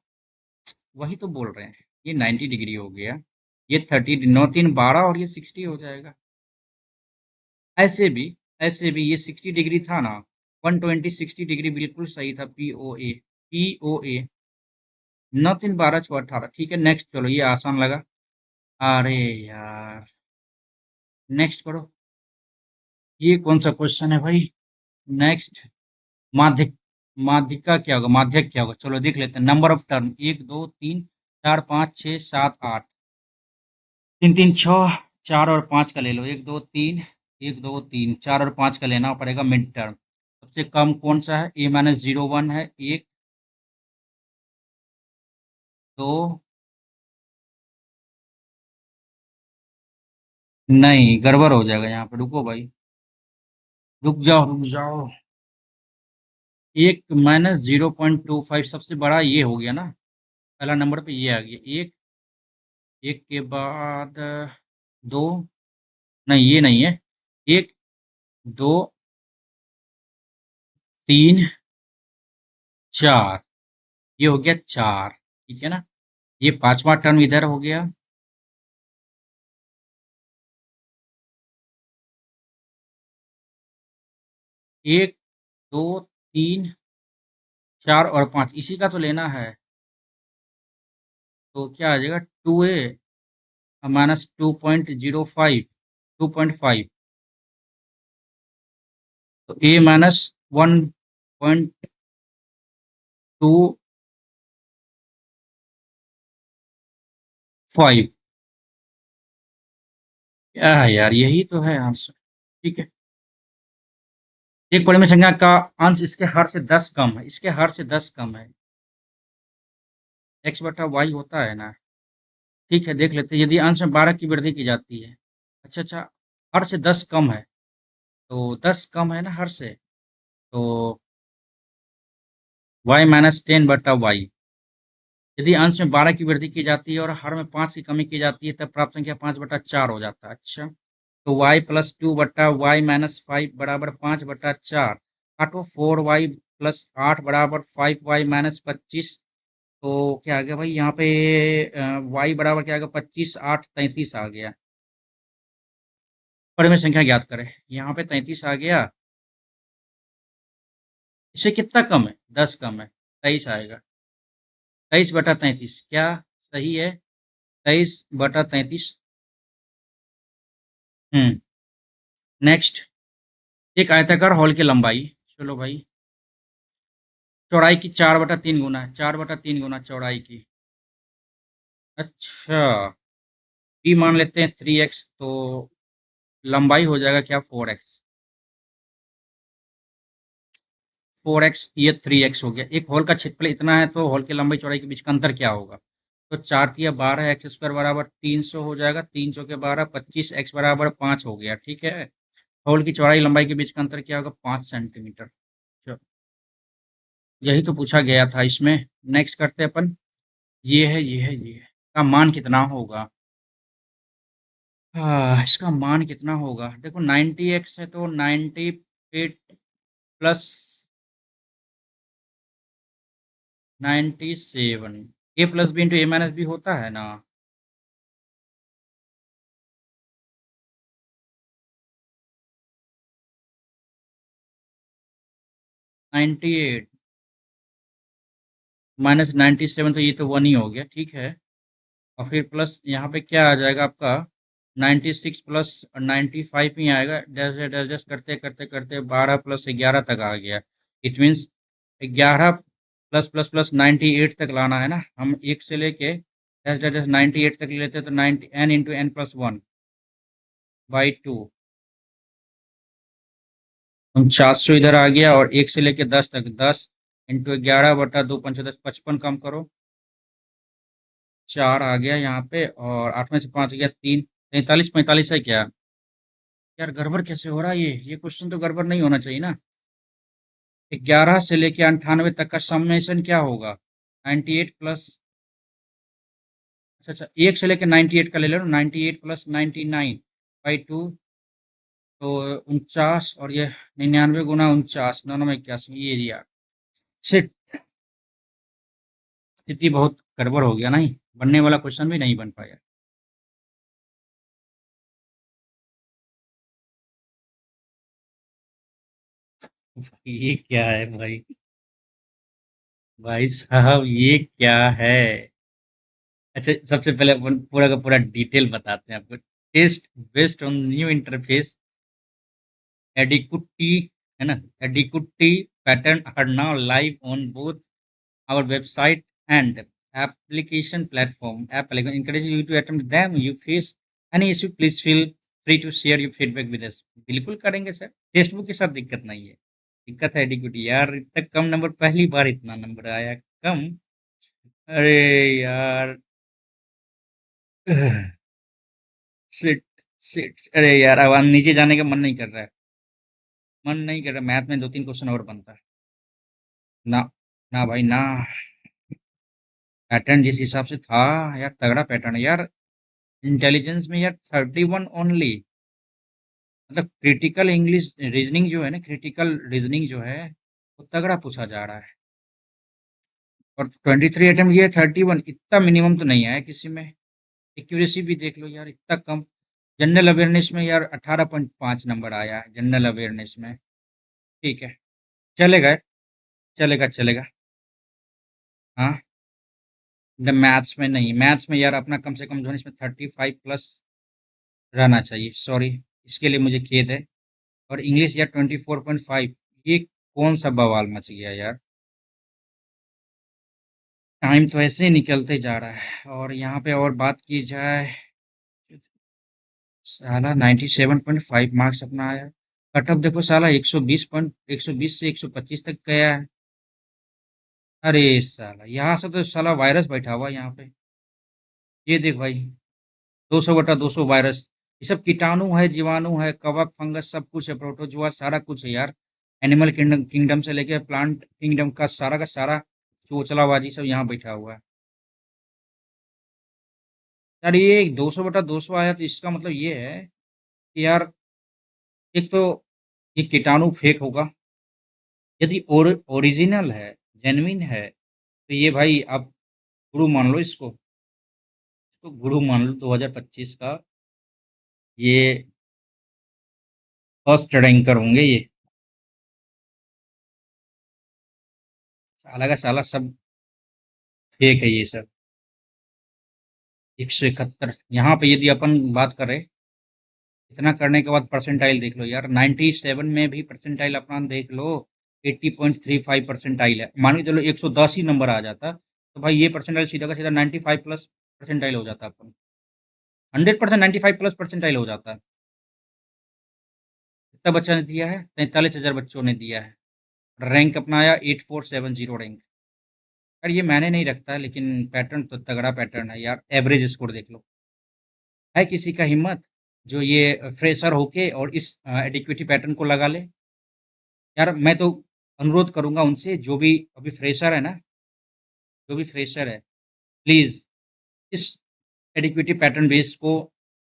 वही तो बोल रहे हैं, ये 90 डिग्री हो गया। ये 30, 9 3 12 और ये 60 हो जाएगा। ऐसे भी, ऐसे भी ये 60 डिग्री था ना। 120 60 डिग्री बिल्कुल सही था। पी ओ ए, पी ओ ए। 9 3 12 6 18, ठीक है नेक्स्ट, चलो ये आसान लगा। अरे यार, नेक्स्ट करो। ये कौन सा क्वेश्चन है भाई? नेक्स्ट। माध्यक, माध्यिका क्या होगा, माध्यक क्या होगा, चलो देख लेते हैं। नंबर ऑफ टर्म, 1 2 3 4 5 6 7 8, 3 3 6, 4 और 5 का ले लो। 1 2 3, 1 2 3 4 और 5 का लेना पड़ेगा मिड टर्म। सबसे कम कौन सा है? A-01 है, एक, दो, नहीं गड़बड़ हो जाएगा यहाँ पे, रुको भाई। रुक जाओ रुक जाओ। एक -0.25 सबसे बड़ा ये हो गया ना। पहला नंबर पे ये आ गया एक। एक के बाद दो, नहीं ये नहीं है। एक, दो, तीन, चार, ये हो गया चार, ठीक है ना। ये पांचवा टर्म इधर हो गया। एक, दो, तीन, चार और पांच, इसी का तो लेना है। तो क्या आ जाएगा? 2a -2.05, 2.5। तो A -1.25। क्या है यार, यही तो है आंसर। ठीक है। एक परिमेय संख्या का अंश इसके हर से 10 कम है, इसके हर से 10 कम है। x बटा वाई होता है ना। ठीक है, देख लेते हैं। यदि अंश में 12 की वृद्धि की जाती है। अच्छा अच्छा, हर से 10 कम है, तो 10 कम है ना हर से। तो y -10/y। यदि अंश में 12 की वृद्धि की जाती है और हर में 5 की कमी की जाती है, तब प्राप्त संख्या 5/4 हो जाता है। अच्छा, तो y+2/y-5 बराबर 5/4। काटो, 4y+8 बराबर 5y-25। तो क्या आ गया भाई यहाँ पे? y बराबर क्या आ गया? 25 8 33 आ गया। परिमेय संख्या ज्ञात करें। यहाँ पे 33 आ गया। इससे कितना कम है? 10 कम है, 23 आएगा। 23/33 क्या सही है? 23/33। हम्म। नेक्स्ट। एक आयताकार हॉल की लंबाई, चलो भाई, चौड़ाई की 4/3 गुना है, 4/3 गुना चौड़ाई की। अच्छा, पी मान लेते हैं 3x, तो लंबाई हो जाएगा क्या? 4x। 4x, ये 3x हो गया। एक हॉल का क्षेत्रफल इतना है, तो हॉल की लंबाई चौड़ाई के बीच का अंतर क्या होगा? तो 4×3 = 12, x² बराबर 300 हो जाएगा। 3 × 4 = 12, 25, x बराबर 5 हो गया। ठीक है। हॉल की चौड़ाई लंबाई के बीच का अंतर क्या होगा? 5 सेंटीमीटर। चलो, यही तो पूछा गया था इसमें। नेक्स्ट करते हैं अपन। ये है, ये है, ये है, का मान कितना होगा? इसका मान कितना होगा? देखो 90x है तो 98 प्लस 97, ए प्लस बी इंटू ए माइनस बी होता है ना? 98 माइनस 97, तो ये तो 1 ही हो गया, ठीक है। और फिर प्लस यहाँ पे क्या आ जाएगा आपका? 96 प्लस 95 ही आएगा, डैश डैश डैश करते करते करते 12 प्लस 11 तक आ गया। It means 11 plus plus plus 98 तक लाना है ना। हम एक से लेके डैश डैश डैश 98 तक लेते हैं तो 90 n into n plus 1 by 2, 49 इधर आ गया। और एक से लेके 10 तक 10 इंटू 11/2 × 5 = 10, 55 कम करो, 4 आ गया यहाँ पे। और 8 में से 5 गया 3, 43 45 है क्या? यार गड़बड़ कैसे हो रहा है? ये क्वेश्चन तो गड़बड़ नहीं होना चाहिए ना। 11 से लेके 98 तक का समेशन क्या होगा? 98 प्लस, अच्छा अच्छा, एक से लेके 98 का ले लो, 98 प्लस 99 बाई 2, तो 49। और ये 99 × 49, 9 9 81, ये यार सिट, स्थिति बहुत गड़बड़ हो गया, नहीं बनने वाला क्वेश्चन भी नहीं बन पाया। ये क्या है भाई? भाई साहब ये क्या है? अच्छा, सबसे पहले अपन पूरा का पूरा डिटेल बताते हैं आपको। Test based on new interface एडिकुटी, है ना? एडिकुटी pattern are now live on both our website and application platform. Apple encourages you to attempt them. You face any issue, please feel free to share your feedback with us. बिल्कुल करेंगे sir, text book के साथ दिक्कत नहीं है। दिक्कत है एडिक्विटी यार, इतना कम नंबर, पहली बार इतना नंबर आया कम। अरे यार, सिट सिट, अरे यार अब नीचे जाने का मन नहीं कर रहा है। मन नहीं कर रहा, मैथ में 2 3 क्वेश्चन और बनता है ना। ना भाई ना, पैटर्न जिस हिसाब से था यार, तगड़ा पैटर्न है यार। इंटेलिजेंस में यार 31 ओनली, मतलब क्रिटिकल इंग्लिश रीजनिंग जो है ना, क्रिटिकल रीजनिंग जो है वो तगड़ा पूछा जा रहा है। और 23 अटेम्प्ट, ये 31, इतना मिनिमम तो नहीं आया किसी में। एक्यूरेसी भी देख लो यार, इतना कम। जनरल अवेयरनेस में यार 18.5 नंबर आया है जनरल अवेयरनेस में। ठीक है, चलेगा चलेगा चलेगा। हाँ, मैथ्स में नहीं, मैथ्स में यार अपना कम से कम जो है इसमें 35 प्लस रहना चाहिए, सॉरी, इसके लिए मुझे खेद है। और इंग्लिश यार 24.5, ये कौन सा बवाल मच गया यार। टाइम तो ऐसे ही निकलते जा रहा है। और यहाँ पे और बात की जाए, साला 97.5 मार्क्स अपना आया। कट ऑफ देखो साला 120 से 125 तक गया है। अरे साला, यहाँ से तो साला वायरस बैठा हुआ है यहाँ पे। ये देख भाई, 200/200 वायरस। ये सब कीटाणु है, जीवाणु है, कवक, फंगस, सब कुछ है, प्रोटोजुआ, सारा कुछ है यार। एनिमल किंगडम किंगडम से लेके प्लांट किंगडम का सारा चोचलाबाजी सब यहाँ बैठा हुआ है। यार ये 200/200 आया तो इसका मतलब ये है कि यार, एक तो ये कीटाणु फेक होगा। यदि ओरिजिनल है, जेन्युइन है, तो ये भाई आप गुरु मान लो इसको। इसको गुरु मान लो, 2025 का ये फर्स्ट रैंकर होंगे ये। साला का साला सब फेक है ये सब। 171 यहाँ पे यदि अपन बात करें, इतना करने के बाद परसेंटाइल देख लो यार, 97 में भी परसेंटाइल अपना देख लो, 80.35 परसेंटाइल है। मान के चलो 110 ही नंबर आ जाता तो भाई ये परसेंटाइल सीधा का सीधा 95 प्लस परसेंटाइल हो जाता अपन। 100% 95 प्लस परसेंटाइल हो जाता है। कितना बच्चा ने दिया है? 43,000 बच्चों ने दिया है। रैंक अपना आया 8470 रैंक। यार ये मैंने नहीं रखता है, लेकिन पैटर्न तो तगड़ा पैटर्न है यार। एवरेज स्कोर देख लो, है किसी का हिम्मत जो ये फ्रेशर होके और इस एडिक्विटी पैटर्न को लगा ले? यार मैं तो अनुरोध करूंगा उनसे, जो भी अभी फ्रेशर है ना, जो भी फ्रेशर है, प्लीज इस एडिक्विटी पैटर्न बेस को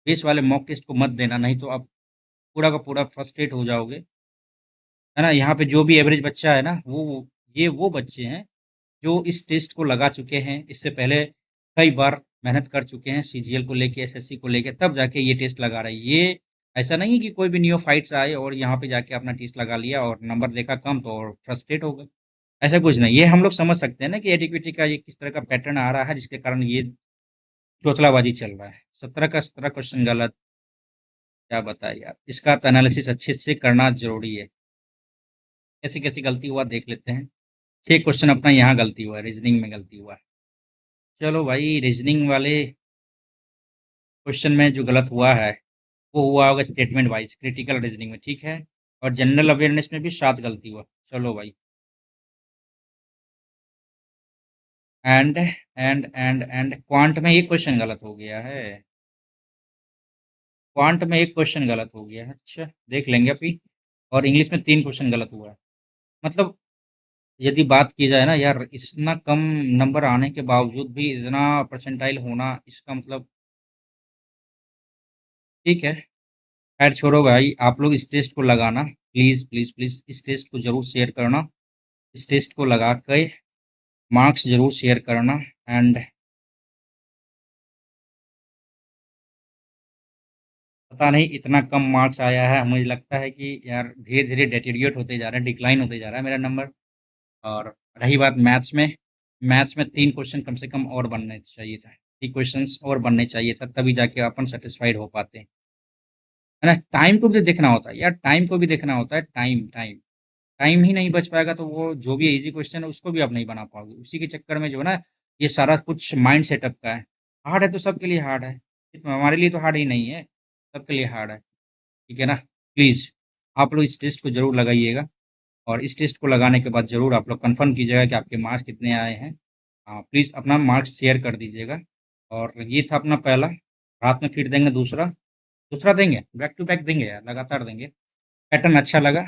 बेस वाले मॉक टेस्ट को मत देना, नहीं तो आप पूरा का पूरा फ्रस्ट्रेट हो जाओगे, है ना? यहाँ पे जो भी एवरेज बच्चा है ना, ये वो बच्चे हैं जो इस टेस्ट को लगा चुके हैं, इससे पहले कई बार मेहनत कर चुके हैं सीजीएल को लेके, एसएससी को लेके, तब जाके ये टेस्ट लगा रहे हैं। ये ऐसा नहीं है कि कोई भी नियोफाइट्स आए और यहाँ पे जाके अपना टेस्ट लगा लिया और नंबर देखा कम तो और फ्रस्ट्रेट हो गए। ऐसा कुछ नहीं, ये हम लोग समझ सकते हैं ना कि एडिक्विटी का ये किस तरह का पैटर्न आ रहा है जिसके कारण ये चोतलाबाजी चल रहा है। 17 का 17 क्वेश्चन गलत, क्या बताए यार, इसका तो एनालिसिस अच्छे से करना जरूरी है। कैसी कैसी गलती हुआ देख लेते हैं। 6 क्वेश्चन अपना यहाँ गलती हुआ है, रीजनिंग में गलती हुआ है। चलो भाई, रीजनिंग वाले क्वेश्चन में जो गलत हुआ है वो हुआ होगा स्टेटमेंट वाइज, क्रिटिकल रीजनिंग में, ठीक है। और जनरल अवेयरनेस में भी 7 गलती हुआ। चलो भाई, एंड क्वांट में एक क्वेश्चन गलत हो गया है। क्वांट में एक क्वेश्चन गलत हो गया है, अच्छा देख लेंगे अभी। और इंग्लिश में 3 क्वेश्चन गलत हुआ है। मतलब यदि बात की जाए ना यार, इतना कम नंबर आने के बावजूद भी इतना परसेंटाइल होना, इसका मतलब ठीक है। खैर छोड़ो भाई, आप लोग इस टेस्ट को लगाना, प्लीज़ प्लीज़ प्लीज़ इस टेस्ट को ज़रूर शेयर करना। इस टेस्ट को लगा के मार्क्स ज़रूर शेयर करना। एंड पता नहीं इतना कम मार्क्स आया है, मुझे लगता है कि यार धीरे धीरे डेटेरिएट होते जा रहा है, डिक्लाइन होते जा रहा है मेरा नंबर। और रही बात मैथ्स में 3 क्वेश्चन कम से कम और बनने चाहिए था, 3 क्वेश्चन और बनने चाहिए था, तभी जाके अपन सेटिस्फाइड हो पाते हैं, है ना? टाइम को भी देखना होता है यार, टाइम को भी देखना होता है, टाइम टाइम टाइम ही नहीं बच पाएगा तो वो जो भी इजी क्वेश्चन है उसको भी आप नहीं बना पाओगे। उसी के चक्कर में जो है ना, ये सारा कुछ माइंड सेटअप का है। हार्ड है तो सबके लिए हार्ड है, सिर्फ हमारे लिए तो हार्ड ही नहीं है, सबके लिए हार्ड है। ठीक है ना? प्लीज़ आप लोग इस टेस्ट को ज़रूर लगाइएगा। और इस टेस्ट को लगाने के बाद ज़रूर आप लोग कंफर्म कीजिएगा कि आपके मार्क्स कितने आए हैं। प्लीज़ अपना मार्क्स शेयर कर दीजिएगा। और ये था अपना पहला, रात में फिर देंगे दूसरा, दूसरा देंगे, बैक टू बैक देंगे यार, लगातार देंगे। पैटर्न अच्छा लगा।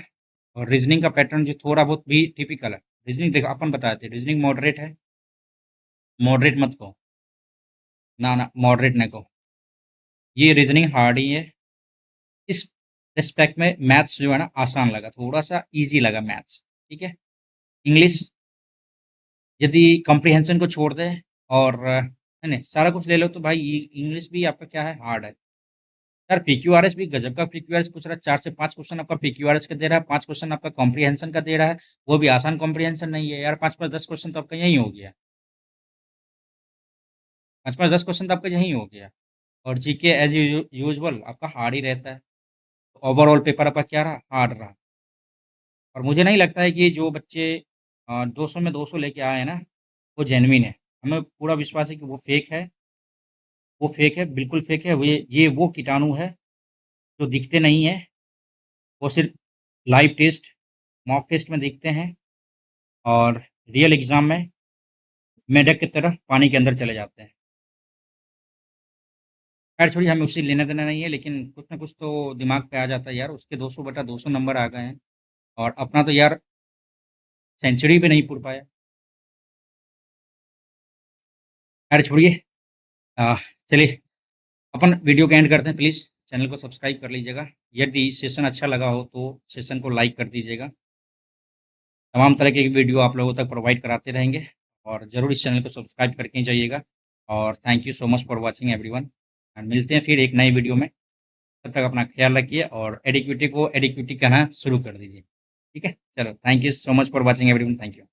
और रीजनिंग का पैटर्न जो थोड़ा बहुत भी टिपिकल है। रीजनिंग देखो, अपन बताए थे रीजनिंग मॉडरेट है, मॉडरेट मत कहो, ना ना मॉडरेट नहीं कहो, ये रीजनिंग हार्ड ही है। इस रिस्पेक्ट में मैथ्स जो है ना आसान लगा, थोड़ा सा इजी लगा मैथ्स, ठीक है। इंग्लिश यदि कॉम्प्रिहेंशन को छोड़ दें और है ना सारा कुछ ले लो तो भाई इंग्लिश भी आपका क्या है, हार्ड है यार। पीक्यूआरएस भी गजब का पीक्यूआरएस पूछ रहा है, 4 से 5 क्वेश्चन आपका पीक्यूआरएस का दे रहा है, 5 क्वेश्चन आपका कॉम्प्रिहेंशन का दे रहा है। वो भी आसान कॉम्प्रिहेंशन नहीं है यार, 5 5 10 क्वेश्चन तो आपका यही हो गया, 5 5 10 क्वेश्चन तो आपका यही हो गया। और जीके एज यूजुअल आपका हार्ड ही रहता है। ओवरऑल पेपर आपका क्या रहा, हार्ड रहा। और मुझे नहीं लगता है कि जो बच्चे 200 में 200 लेके आए हैं ना, वो जेन्युइन है। हमें पूरा विश्वास है कि वो फेक है, वो फेक है, बिल्कुल फेक है। ये वो कीटाणु है जो दिखते नहीं है, वो सिर्फ लाइव टेस्ट, मॉक टेस्ट में दिखते हैं और रियल एग्जाम में मेढक की तरह पानी के अंदर चले जाते हैं। खैर छोड़िए, हमें उससे लेना देना नहीं है, लेकिन कुछ ना कुछ तो दिमाग पे आ जाता है यार, उसके 200/200 नंबर आ गए हैं। और अपना तो यार सेंचुरी भी नहीं पूर पाया। खैर छोड़िए, आ, चलिए अपन वीडियो के एंड करते हैं। प्लीज़ चैनल को सब्सक्राइब कर लीजिएगा। यदि सेशन अच्छा लगा हो तो सेशन को लाइक कर दीजिएगा। तमाम तरह की वीडियो आप लोगों तक प्रोवाइड कराते रहेंगे। और ज़रूर इस चैनल को सब्सक्राइब करके ही जाइएगा। और thank you so much for watching everyone. And मिलते हैं फिर एक नई वीडियो में। तब तक अपना ख्याल रखिए और एडिक्विटी को एडिक्विटी कहना शुरू कर दीजिए। ठीक है, चलो thank you so much for watching everyone, thank you.